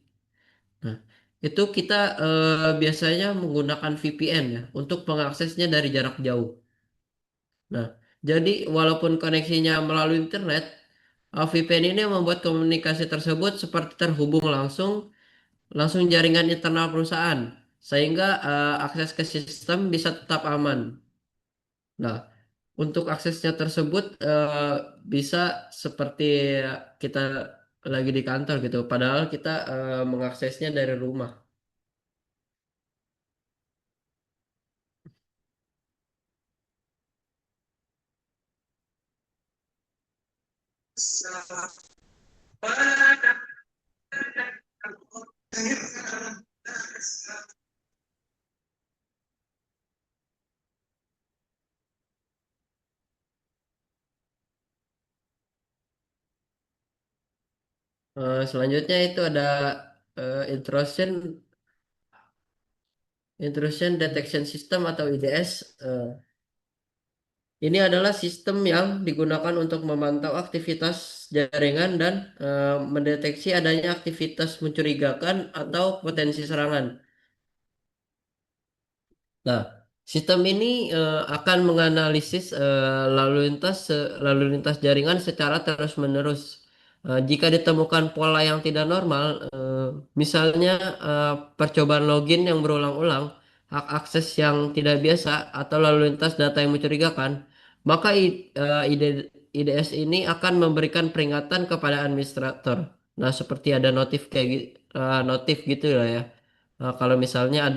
Nah, itu kita biasanya menggunakan VPN ya untuk mengaksesnya dari jarak jauh. Nah, jadi walaupun koneksinya melalui internet, VPN ini membuat komunikasi tersebut seperti terhubung langsung jaringan internal perusahaan, sehingga akses ke sistem bisa tetap aman. Nah, untuk aksesnya tersebut bisa seperti kita lagi di kantor gitu, padahal kita mengaksesnya dari rumah. Selanjutnya itu ada intrusion intrusion detection system atau IDS. Ini adalah sistem yang digunakan untuk memantau aktivitas jaringan dan mendeteksi adanya aktivitas mencurigakan atau potensi serangan. Nah, Sistem ini akan menganalisis lalu lintas jaringan secara terus-menerus. Jika ditemukan pola yang tidak normal, misalnya percobaan login yang berulang-ulang, hak akses yang tidak biasa, atau lalu lintas data yang mencurigakan, maka IDS ini akan memberikan peringatan kepada administrator. Nah, seperti ada notif notif gitu lah ya. Kalau misalnya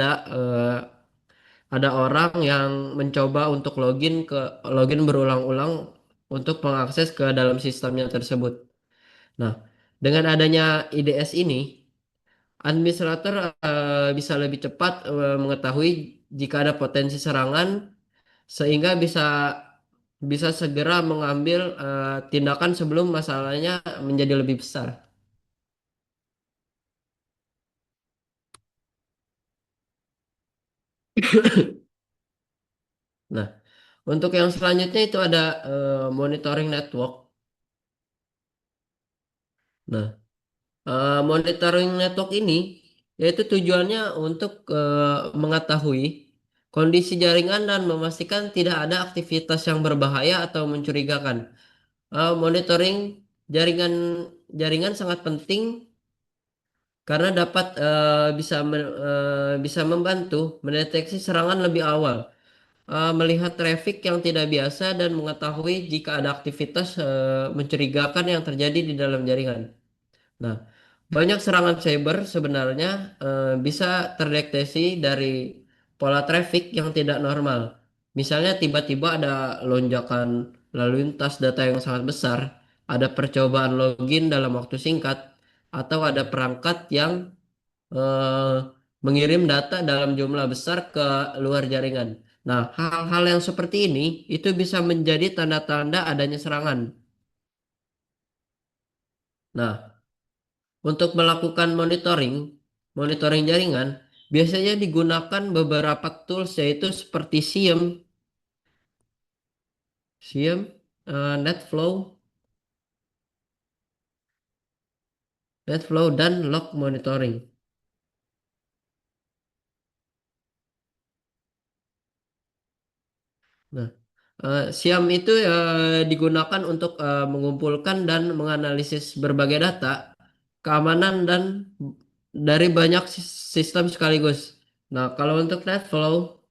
ada orang yang mencoba untuk login berulang-ulang untuk mengakses ke dalam sistemnya tersebut. Nah, dengan adanya IDS ini, administrator bisa lebih cepat mengetahui jika ada potensi serangan sehingga bisa bisa segera mengambil tindakan sebelum masalahnya menjadi lebih besar. Nah, untuk yang selanjutnya itu ada monitoring network. Nah, monitoring network ini yaitu tujuannya untuk mengetahui kondisi jaringan dan memastikan tidak ada aktivitas yang berbahaya atau mencurigakan. Monitoring jaringan jaringan sangat penting karena dapat bisa membantu mendeteksi serangan lebih awal, melihat traffic yang tidak biasa dan mengetahui jika ada aktivitas mencurigakan yang terjadi di dalam jaringan. Nah, banyak serangan cyber sebenarnya bisa terdeteksi dari pola traffic yang tidak normal. Misalnya tiba-tiba ada lonjakan lalu lintas data yang sangat besar, ada percobaan login dalam waktu singkat, atau ada perangkat yang eh, mengirim data dalam jumlah besar ke luar jaringan. Nah, hal-hal yang seperti ini itu bisa menjadi tanda-tanda adanya serangan. Nah, untuk melakukan monitoring jaringan, biasanya digunakan beberapa tools yaitu seperti NetFlow, dan log monitoring. Nah, SIAM itu digunakan untuk mengumpulkan dan menganalisis berbagai data keamanan dan dari banyak sistem sekaligus. Nah, kalau untuk NetFlow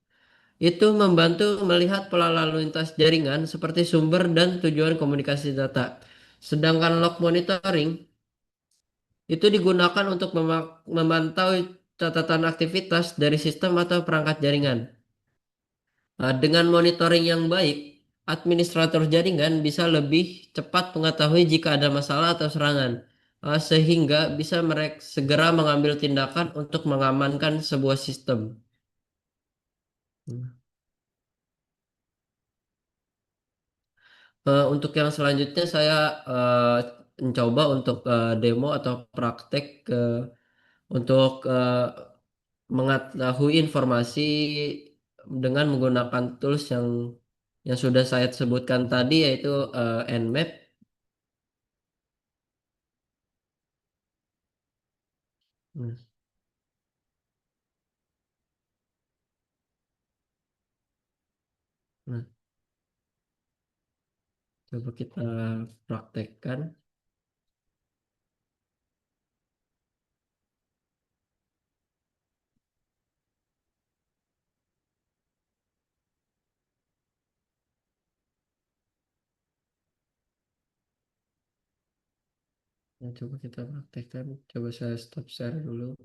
itu membantu melihat pola lalu lintas jaringan seperti sumber dan tujuan komunikasi data. Sedangkan log monitoring itu digunakan untuk memantau catatan aktivitas dari sistem atau perangkat jaringan. Dengan monitoring yang baik, administrator jaringan bisa lebih cepat mengetahui jika ada masalah atau serangan, sehingga bisa mereka segera mengambil tindakan untuk mengamankan sebuah sistem. Untuk yang selanjutnya saya mencoba untuk demo atau praktek untuk mengetahui informasi dengan menggunakan tools yang sudah saya sebutkan tadi yaitu Nmap. Nah, nah, coba kita praktekkan. Nah, coba kita praktekkan. Coba saya stop share dulu.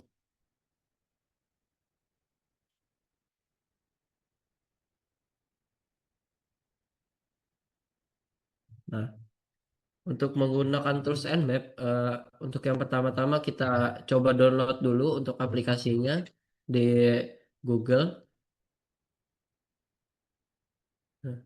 Nah, untuk menggunakan tools Nmap, untuk yang pertama-tama kita coba download dulu untuk aplikasinya di Google. Nah,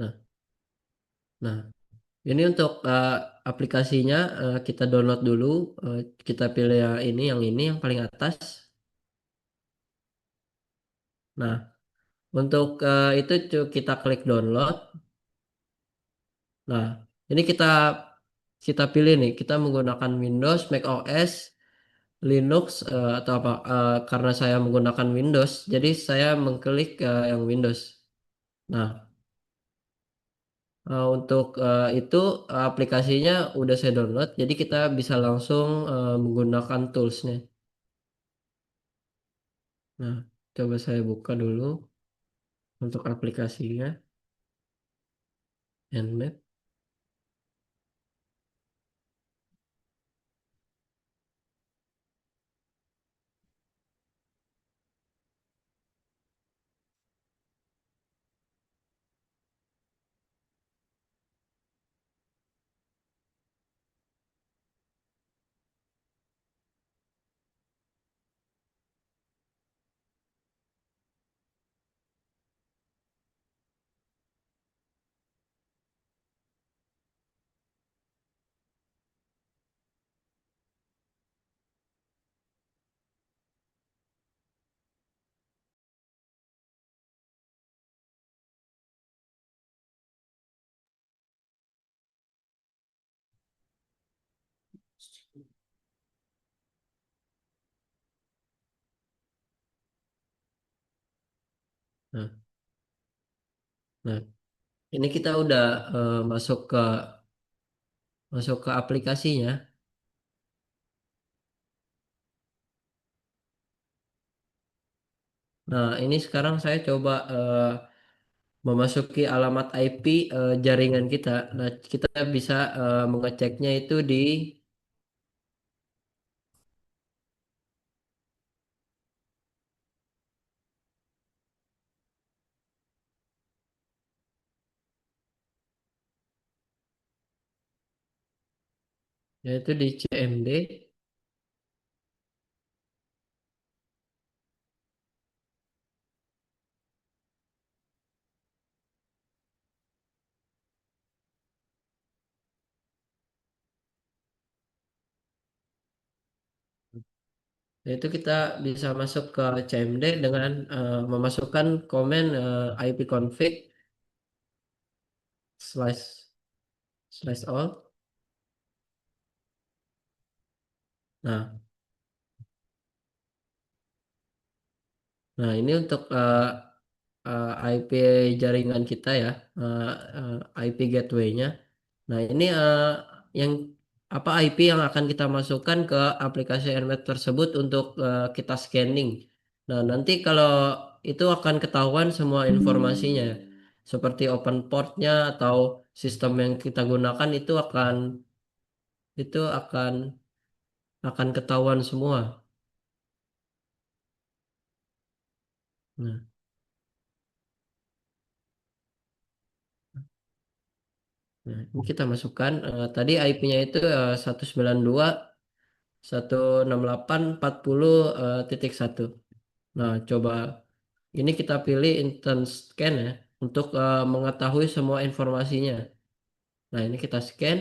nah, nah. Ini untuk aplikasinya kita download dulu. Kita pilih yang ini yang paling atas. Nah, untuk itu kita klik download. Nah, ini kita kita pilih nih, kita menggunakan Windows, Mac OS, Linux atau apa? Karena saya menggunakan Windows, jadi saya mengklik yang Windows. Nah, untuk itu aplikasinya udah saya download, jadi kita bisa langsung menggunakan toolsnya. Nah, coba saya buka dulu untuk aplikasinya, Nmap. Nah, nah, ini kita udah masuk ke aplikasinya. Nah, ini sekarang saya coba memasuki alamat IP jaringan kita. Nah, kita bisa mengeceknya itu di yaitu di CMD. Yaitu kita bisa masuk ke CMD dengan memasukkan komen ipconfig slash slash all. Nah, nah, ini untuk IP jaringan kita ya, eh, IP gateway-nya. Nah, ini yang apa IP yang akan kita masukkan ke aplikasi Nmap tersebut untuk kita scanning. Nah, nanti kalau itu akan ketahuan semua informasinya, seperti open portnya atau sistem yang kita gunakan itu akan ketahuan semua. Nah, ini kita masukkan tadi IP-nya itu 192.168.40.1. Nah, coba ini kita pilih instant scan ya untuk mengetahui semua informasinya. Nah, ini kita scan.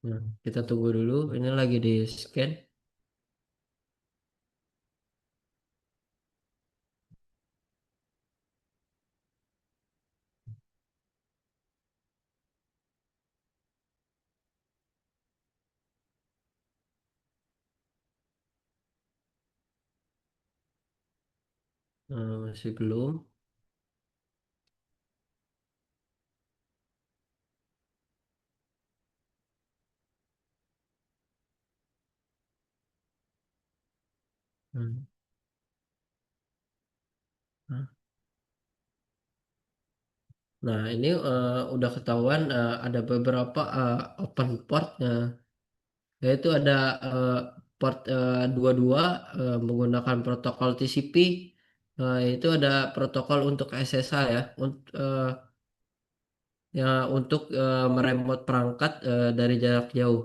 Nah, kita tunggu dulu. Ini lagi di scan. Masih belum. Hmm. Nah, Nah, ini udah ketahuan ada beberapa open port, yaitu ada eh, port 22 menggunakan protokol TCP. Itu ada protokol untuk SSH ya, ya untuk meremote perangkat dari jarak jauh.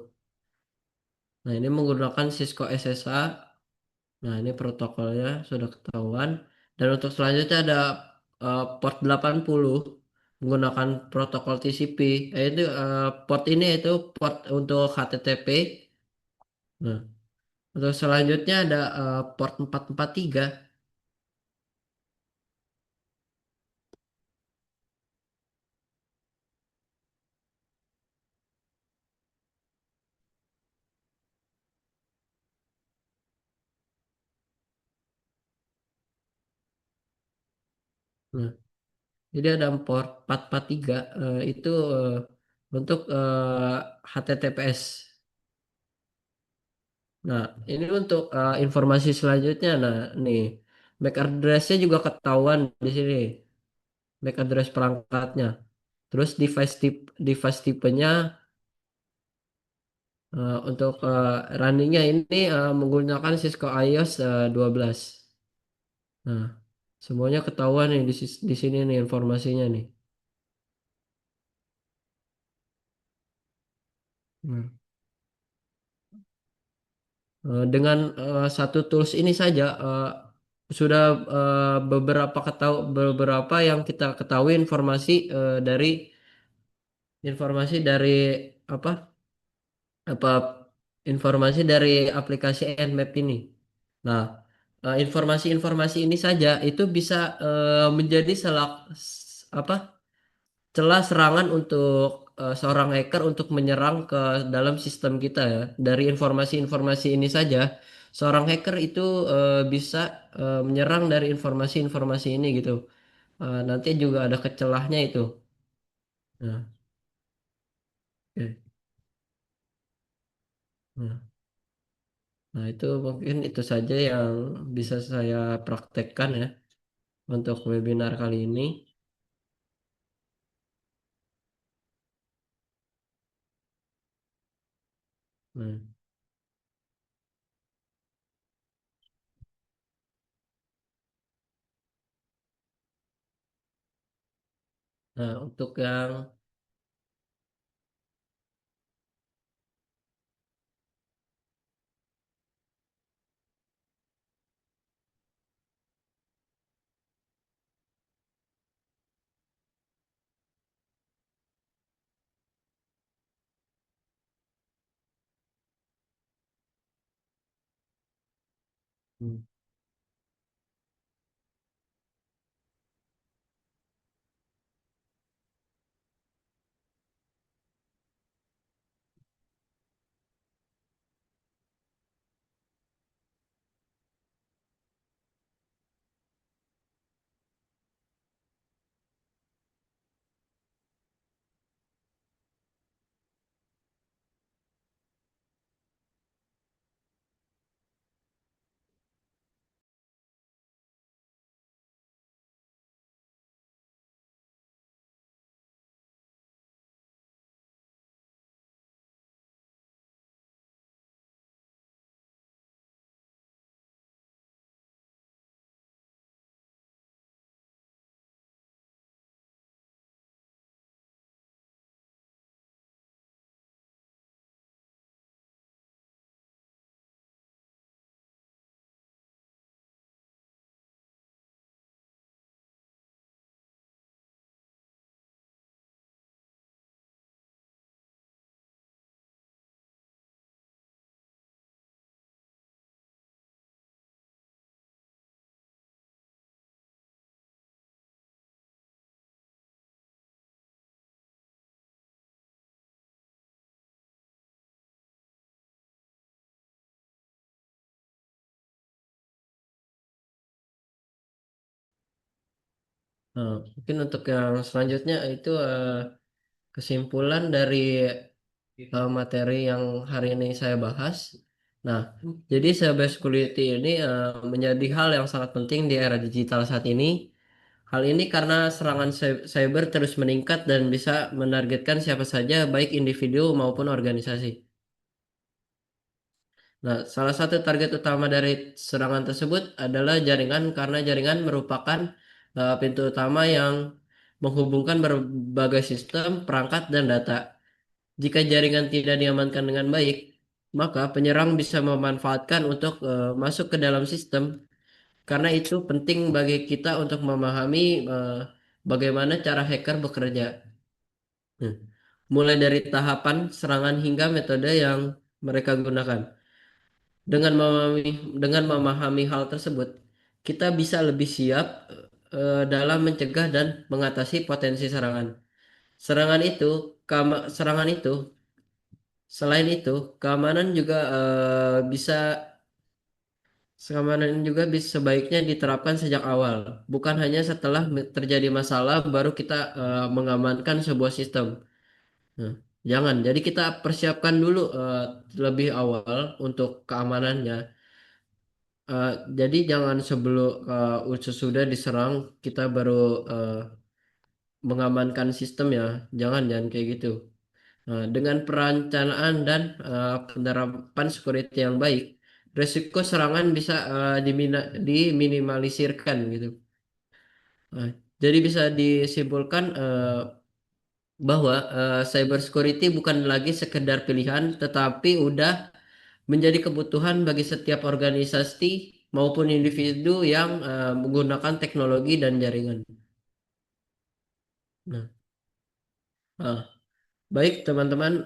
Nah, ini menggunakan Cisco SSH. Nah, ini protokolnya sudah ketahuan. Dan untuk selanjutnya ada port 80 menggunakan protokol TCP. Yaitu port ini itu port untuk HTTP. Nah, untuk selanjutnya ada port 443. Nah, jadi ada port 443 itu untuk HTTPS. Nah, ini untuk informasi selanjutnya. Nah, nih MAC address-nya juga ketahuan di sini. MAC address perangkatnya. Terus device tipenya untuk runningnya ini menggunakan Cisco IOS 12. Nah, semuanya ketahuan nih di sini nih informasinya nih. Nah, dengan satu tools ini saja sudah beberapa yang kita ketahui informasi dari apa apa informasi dari aplikasi Nmap ini. Nah, informasi-informasi ini saja itu bisa menjadi apa celah serangan untuk seorang hacker untuk menyerang ke dalam sistem kita ya. Dari informasi-informasi ini saja, seorang hacker itu bisa menyerang dari informasi-informasi ini gitu. Nanti juga ada kecelahnya itu. Nah, oke. Nah, nah, itu mungkin itu saja yang bisa saya praktekkan ya untuk webinar kali ini. Nah, untuk yang hmm, mungkin untuk yang selanjutnya itu kesimpulan dari materi yang hari ini saya bahas. Nah, jadi cyber security ini menjadi hal yang sangat penting di era digital saat ini Hal ini karena serangan cyber terus meningkat dan bisa menargetkan siapa saja, baik individu maupun organisasi. Nah, salah satu target utama dari serangan tersebut adalah jaringan, karena jaringan merupakan pintu utama yang menghubungkan berbagai sistem, perangkat, dan data. Jika jaringan tidak diamankan dengan baik, maka penyerang bisa memanfaatkan untuk masuk ke dalam sistem. Karena itu penting bagi kita untuk memahami bagaimana cara hacker bekerja. Hmm. Mulai dari tahapan serangan hingga metode yang mereka gunakan. Dengan memahami hal tersebut, kita bisa lebih siap dalam mencegah dan mengatasi potensi serangan. Serangan itu, serangan itu, selain itu, keamanan juga sebaiknya diterapkan sejak awal, bukan hanya setelah terjadi masalah baru kita mengamankan sebuah sistem. Nah, jangan. Jadi kita persiapkan dulu lebih awal untuk keamanannya. Jadi jangan sebelum sesudah diserang kita baru eh, mengamankan sistem ya. Jangan kayak gitu. Nah, dengan perencanaan dan penerapan security yang baik, resiko serangan bisa diminimalisirkan gitu. Nah, jadi bisa disimpulkan bahwa cyber security bukan lagi sekedar pilihan, tetapi udah menjadi kebutuhan bagi setiap organisasi maupun individu yang menggunakan teknologi dan jaringan. Nah, ah, baik teman-teman,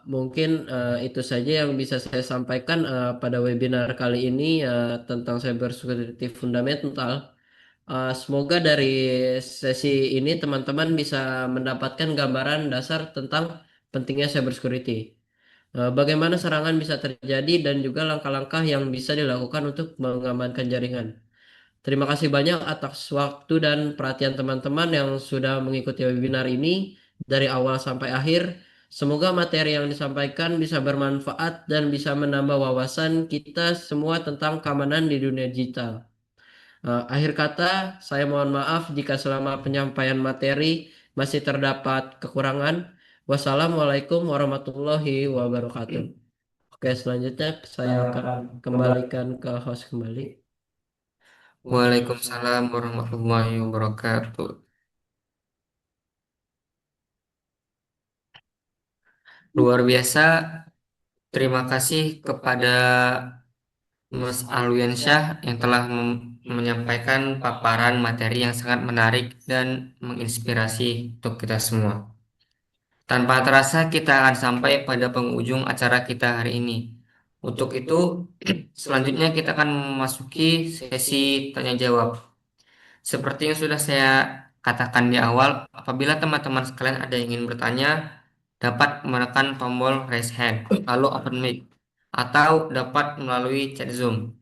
mungkin itu saja yang bisa saya sampaikan pada webinar kali ini tentang cyber security fundamental. Semoga dari sesi ini teman-teman bisa mendapatkan gambaran dasar tentang pentingnya cyber security. Bagaimana serangan bisa terjadi dan juga langkah-langkah yang bisa dilakukan untuk mengamankan jaringan. Terima kasih banyak atas waktu dan perhatian teman-teman yang sudah mengikuti webinar ini dari awal sampai akhir. Semoga materi yang disampaikan bisa bermanfaat dan bisa menambah wawasan kita semua tentang keamanan di dunia digital. Akhir kata, saya mohon maaf jika selama penyampaian materi masih terdapat kekurangan. Wassalamualaikum warahmatullahi wabarakatuh. Oke, selanjutnya saya akan kembalikan ke host kembali. Waalaikumsalam warahmatullahi wabarakatuh. Luar biasa. Terima kasih kepada Mas Alwiansyah yang telah menyampaikan paparan materi yang sangat menarik dan menginspirasi untuk kita semua. Tanpa terasa kita akan sampai pada penghujung acara kita hari ini. Untuk itu, selanjutnya kita akan memasuki sesi tanya jawab. Seperti yang sudah saya katakan di awal, apabila teman-teman sekalian ada yang ingin bertanya, dapat menekan tombol raise hand, lalu open mic, atau dapat melalui chat Zoom.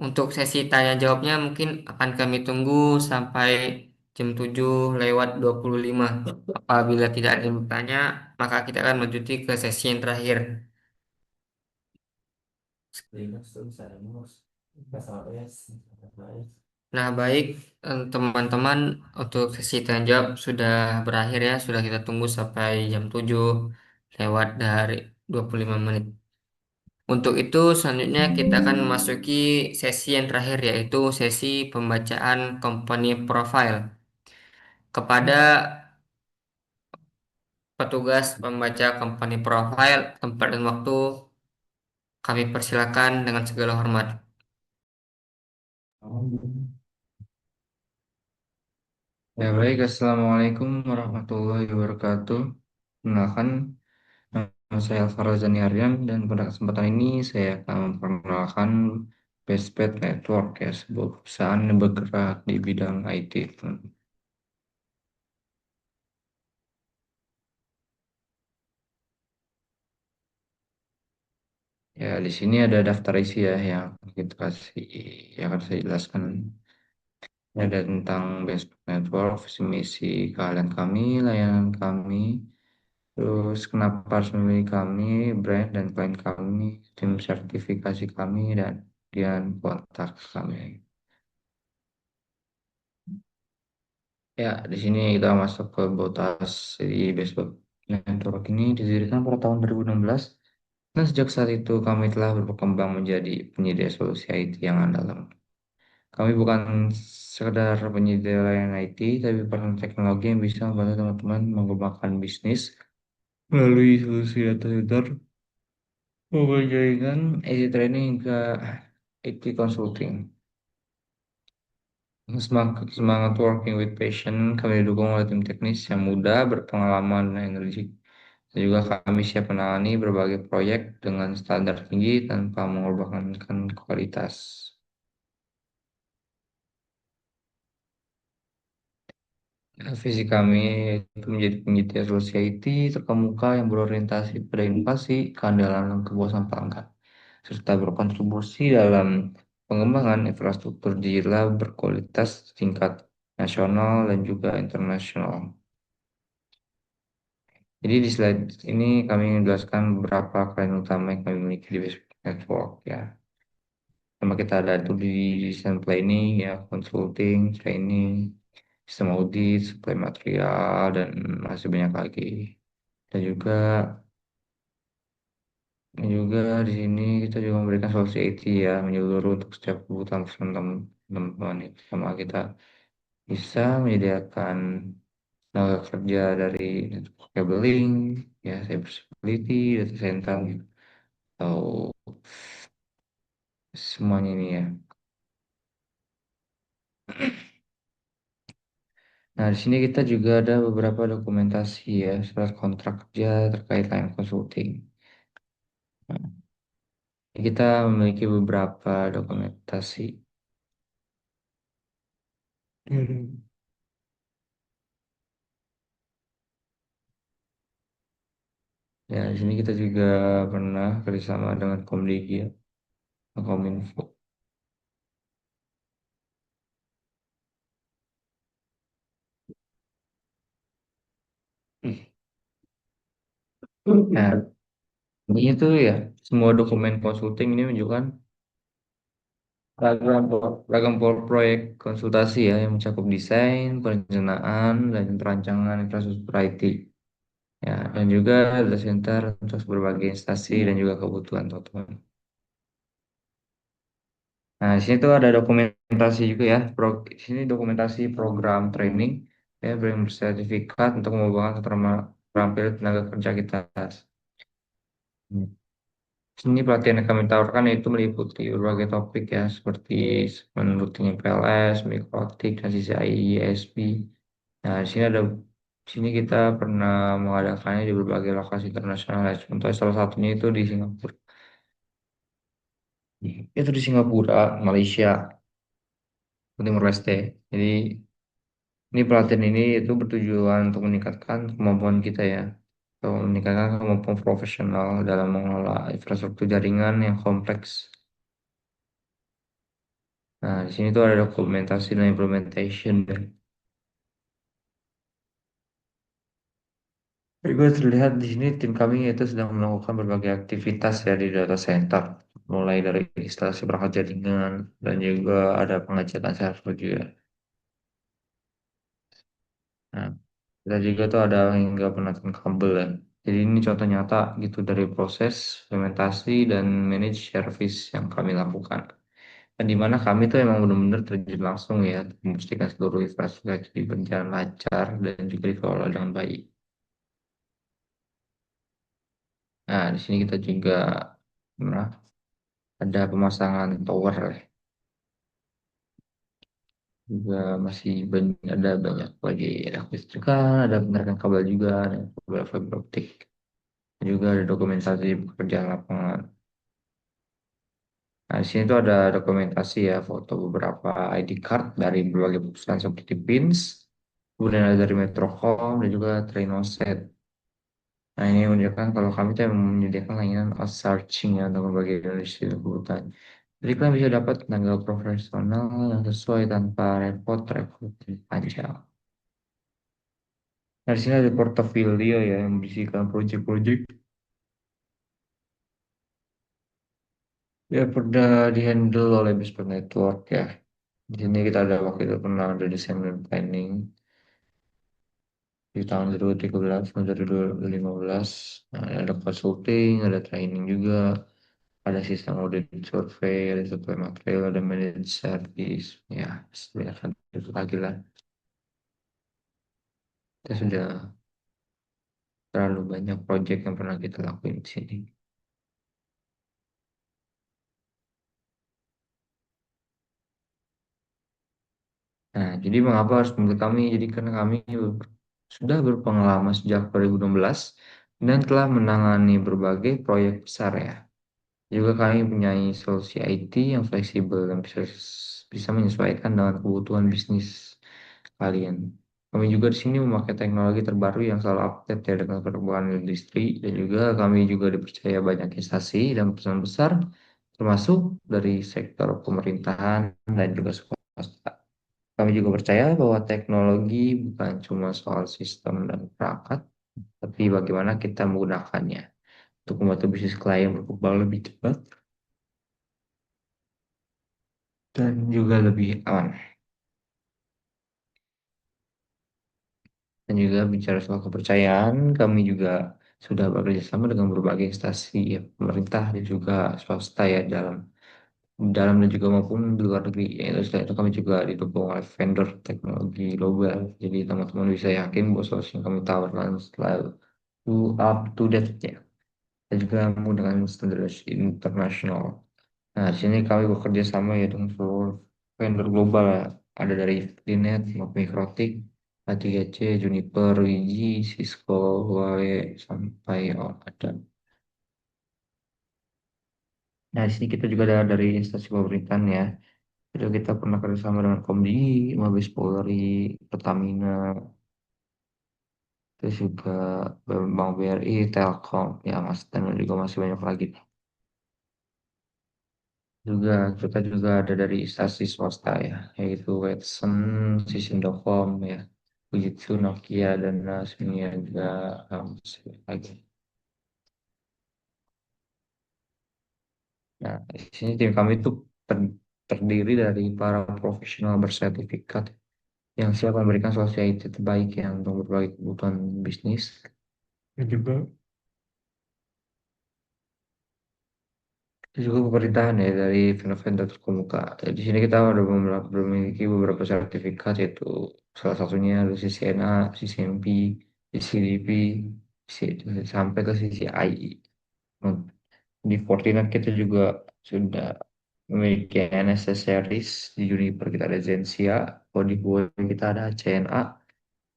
Untuk sesi tanya jawabnya mungkin akan kami tunggu sampai jam 7:25. Apabila tidak ada yang bertanya, maka kita akan lanjuti ke sesi yang terakhir. Nah, baik teman-teman, untuk sesi tanya jawab sudah berakhir ya, sudah kita tunggu sampai jam 7 lewat dari 25 menit. Untuk itu, selanjutnya kita akan memasuki sesi yang terakhir, yaitu sesi pembacaan company profile. Kepada petugas pembaca company profile, tempat dan waktu kami persilakan dengan segala hormat. Ya baik, Assalamualaikum warahmatullahi wabarakatuh. Kenalkan, nama saya Farazani Aryan dan pada kesempatan ini saya akan memperkenalkan Bestpet Network, ya, sebuah perusahaan yang bergerak di bidang IT. Ya, di sini ada daftar isi ya yang kita kasih, yang akan saya jelaskan. Ini ada tentang Bestpet Network, visi misi kalian kami, layanan kami, terus kenapa harus memilih kami, brand dan klien kami, tim sertifikasi kami, dan kontak kami. Ya, di sini kita masuk ke Botas. Jadi Baseball Network ini didirikan pada tahun 2016 dan sejak saat itu kami telah berkembang menjadi penyedia solusi IT yang andalan. Kami bukan sekedar penyedia layanan IT, tapi partner teknologi yang bisa membantu teman-teman mengembangkan bisnis melalui solusi data center, mobile jaringan, IT training, hingga IT consulting. Semangat working with passion, kami didukung oleh tim teknis yang muda, berpengalaman, dan energi. Dan juga kami siap menangani berbagai proyek dengan standar tinggi tanpa mengorbankan kualitas. Visi kami itu menjadi penyedia solusi IT terkemuka yang berorientasi pada inovasi, keandalan, dan kepuasan pelanggan, serta berkontribusi dalam pengembangan infrastruktur digital berkualitas tingkat nasional dan juga internasional. Jadi di slide ini kami menjelaskan beberapa klien utama yang kami miliki di Facebook Network ya. Sama kita ada itu di desain planning ya, consulting, training, sistem audit, supply material, dan masih banyak lagi. Dan juga di sini kita juga memberikan solusi IT ya, menyeluruh untuk setiap kebutuhan teman-teman itu. Sama kita bisa menyediakan tenaga kerja dari network cabling, ya cyber security, data center, atau semuanya ini ya. Nah, di sini kita juga ada beberapa dokumentasi ya, surat kontrak kerja terkait layanan consulting. Nah, kita memiliki beberapa dokumentasi. Hmm. Ya, di sini kita juga pernah kerjasama dengan Komdigi ya, Kominfo. Nah, ini tuh ya, semua dokumen consulting ini menunjukkan ragam proyek konsultasi ya, yang mencakup desain, perencanaan, dan perancangan infrastruktur IT. Ya, dan juga data center untuk berbagai instansi dan juga kebutuhan teman-teman. Nah, di sini tuh ada dokumentasi juga ya. Di sini dokumentasi program training ya, bersertifikat untuk mengembangkan keterampilan tenaga kerja kita. Hmm. Sini pelatihan yang kami tawarkan itu meliputi berbagai topik ya, seperti routing PLS, mikrotik, dan CCI, ISP. Nah, di sini kita pernah mengadakannya di berbagai lokasi internasional ya. Contohnya salah satunya itu di Singapura. Itu di Singapura, Malaysia, Timor Leste. Jadi ini pelatihan ini itu bertujuan untuk meningkatkan kemampuan kita ya, atau meningkatkan kemampuan profesional dalam mengelola infrastruktur jaringan yang kompleks. Nah, di sini tuh ada dokumentasi dan implementation. Juga terlihat di sini tim kami itu sedang melakukan berbagai aktivitas ya di data center, mulai dari instalasi perangkat jaringan dan juga ada pengecekan server juga. Nah, kita juga tuh ada hingga penataan kabel ya. Jadi ini contoh nyata gitu dari proses implementasi dan manage service yang kami lakukan. Dan di mana kami tuh emang benar-benar terjun langsung ya untuk memastikan seluruh infrastruktur berjalan lancar dan juga dikelola dengan baik. Nah, di sini kita juga nah, ada pemasangan tower ya. Juga masih ada banyak lagi ada kelistrikan, ada penarikan kabel juga, ada kabel fiber optik. Juga ada dokumentasi pekerjaan lapangan. Nah, di sini tuh ada dokumentasi ya, foto beberapa ID card dari berbagai perusahaan seperti BINS, kemudian ada dari Metrocom dan juga Trinoset. Nah, ini menunjukkan kalau kami tuh memang menyediakan layanan outsourcing ya untuk berbagai industri dan kebutuhan. Jadi kalian bisa dapat tenaga profesional yang sesuai tanpa repot-repot panjang. Nah, di sini ada portofolio ya yang berisikan proyek-proyek ya pernah dihandle oleh Bisper Network ya. Di sini kita ada waktu itu pernah ada desain dan planning. di tahun 2013 sampai 2015. Nah, ada consulting, ada training juga, ada sistem audit survei, ada supply material, ada managed service. Ya, sebenarnya itu lagi lah. Itu sudah terlalu banyak project yang pernah kita lakuin di sini. Nah, jadi mengapa harus memilih kami? Jadi karena kami sudah berpengalaman sejak 2016 dan telah menangani berbagai proyek besar ya. Juga kami punya solusi IT yang fleksibel dan bisa menyesuaikan dengan kebutuhan bisnis kalian. Kami juga di sini memakai teknologi terbaru yang selalu update ya dengan perkembangan industri, dan juga kami juga dipercaya banyak instansi dan perusahaan besar termasuk dari sektor pemerintahan dan juga swasta. Kami juga percaya bahwa teknologi bukan cuma soal sistem dan perangkat, tapi bagaimana kita menggunakannya untuk membantu bisnis klien berkembang lebih cepat dan juga lebih aman. Dan juga bicara soal kepercayaan, kami juga sudah bekerja sama dengan berbagai instansi ya, pemerintah dan juga swasta ya, dalam dalam dan juga maupun di luar negeri. Ya, selain itu kami juga didukung oleh vendor teknologi global. Jadi teman-teman bisa yakin bahwa solusi yang kami tawarkan selalu up to date ya, dan juga menggunakan standar internasional. Nah, di sini kami bekerja sama ya dengan seluruh vendor global ya. Ada dari Freenet, Mikrotik, A3C, Juniper, Wiji, Cisco, Huawei, sampai ada. Nah, di sini kita juga ada dari instansi pemerintahan ya. Jadi kita pernah kerjasama dengan Komdi, Mabes Polri, Pertamina, terus juga Bank BRI, Telkom, ya Mas, dan juga masih banyak lagi. Juga kita juga ada dari instansi swasta ya, yaitu Watson, Sisindocom ya, Fujitsu, Nokia, dan Nasmia juga masih lagi. Nah, di sini tim kami itu terdiri dari para profesional bersertifikat yang siap memberikan solusi IT terbaik yang untuk berbagai kebutuhan bisnis. Dan juga juga pemerintahan ya, dari vendor-vendor terkemuka. Di sini kita ada memiliki beberapa sertifikat, yaitu salah satunya dari CCNA, CCNP, CCDP, sampai ke CCIE. Nah, di Fortinet kita juga sudah memiliki NSS series, di Juniper kita ada Zensia, kalau di Huawei kita ada CNA,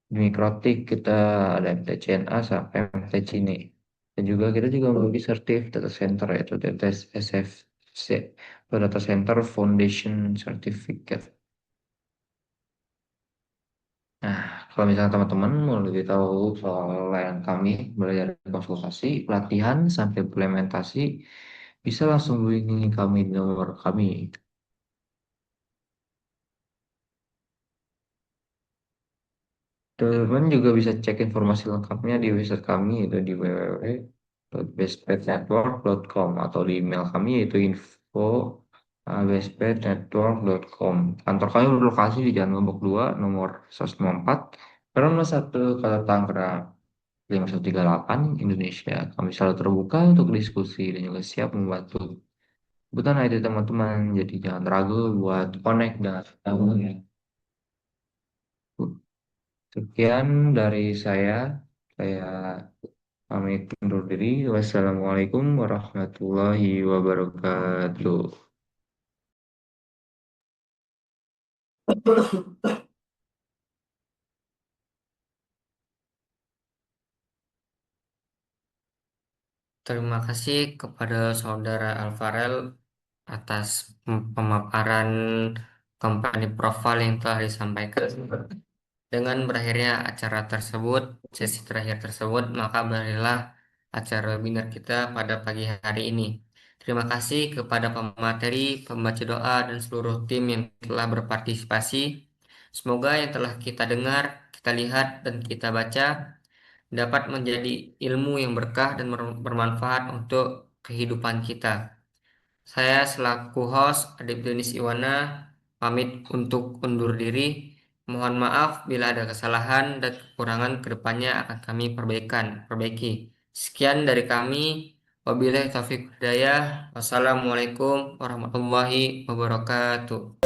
di Mikrotik kita ada MTCNA sampai MTCine. Dan juga kita juga memiliki sertif data center, yaitu data SFC atau Data Center Foundation Certificate. Nah, kalau misalnya teman-teman mau lebih tahu soal layanan kami, mulai dari konsultasi, pelatihan, sampai implementasi, bisa langsung hubungi kami di nomor kami. Teman juga bisa cek informasi lengkapnya di website kami, yaitu di www.bestpaidnetwork.com, atau di email kami yaitu info@bestpaidnetwork.com. Kantor kami berlokasi di Jalan Lombok 2, nomor 154, Peron 1, Kota Tangerang, 5138, Indonesia. Kami selalu terbuka untuk diskusi dan juga siap membantu kebutuhan IT teman-teman. Jadi jangan ragu buat connect dengan kami ya. Sekian dari saya. Saya pamit undur diri. Wassalamualaikum warahmatullahi wabarakatuh. Terima kasih kepada Saudara Alfarel atas pemaparan company profile yang telah disampaikan. Dengan berakhirnya acara tersebut, sesi terakhir tersebut, maka berakhirlah acara webinar kita pada pagi hari ini. Terima kasih kepada pemateri, pembaca doa, dan seluruh tim yang telah berpartisipasi. Semoga yang telah kita dengar, kita lihat, dan kita baca dapat menjadi ilmu yang berkah dan bermanfaat untuk kehidupan kita. Saya selaku host Adib Denis Iwana pamit untuk undur diri. Mohon maaf bila ada kesalahan dan kekurangan kedepannya akan kami perbaiki. Sekian dari kami. Wabillahi taufiq hidayah. Wassalamualaikum warahmatullahi wabarakatuh.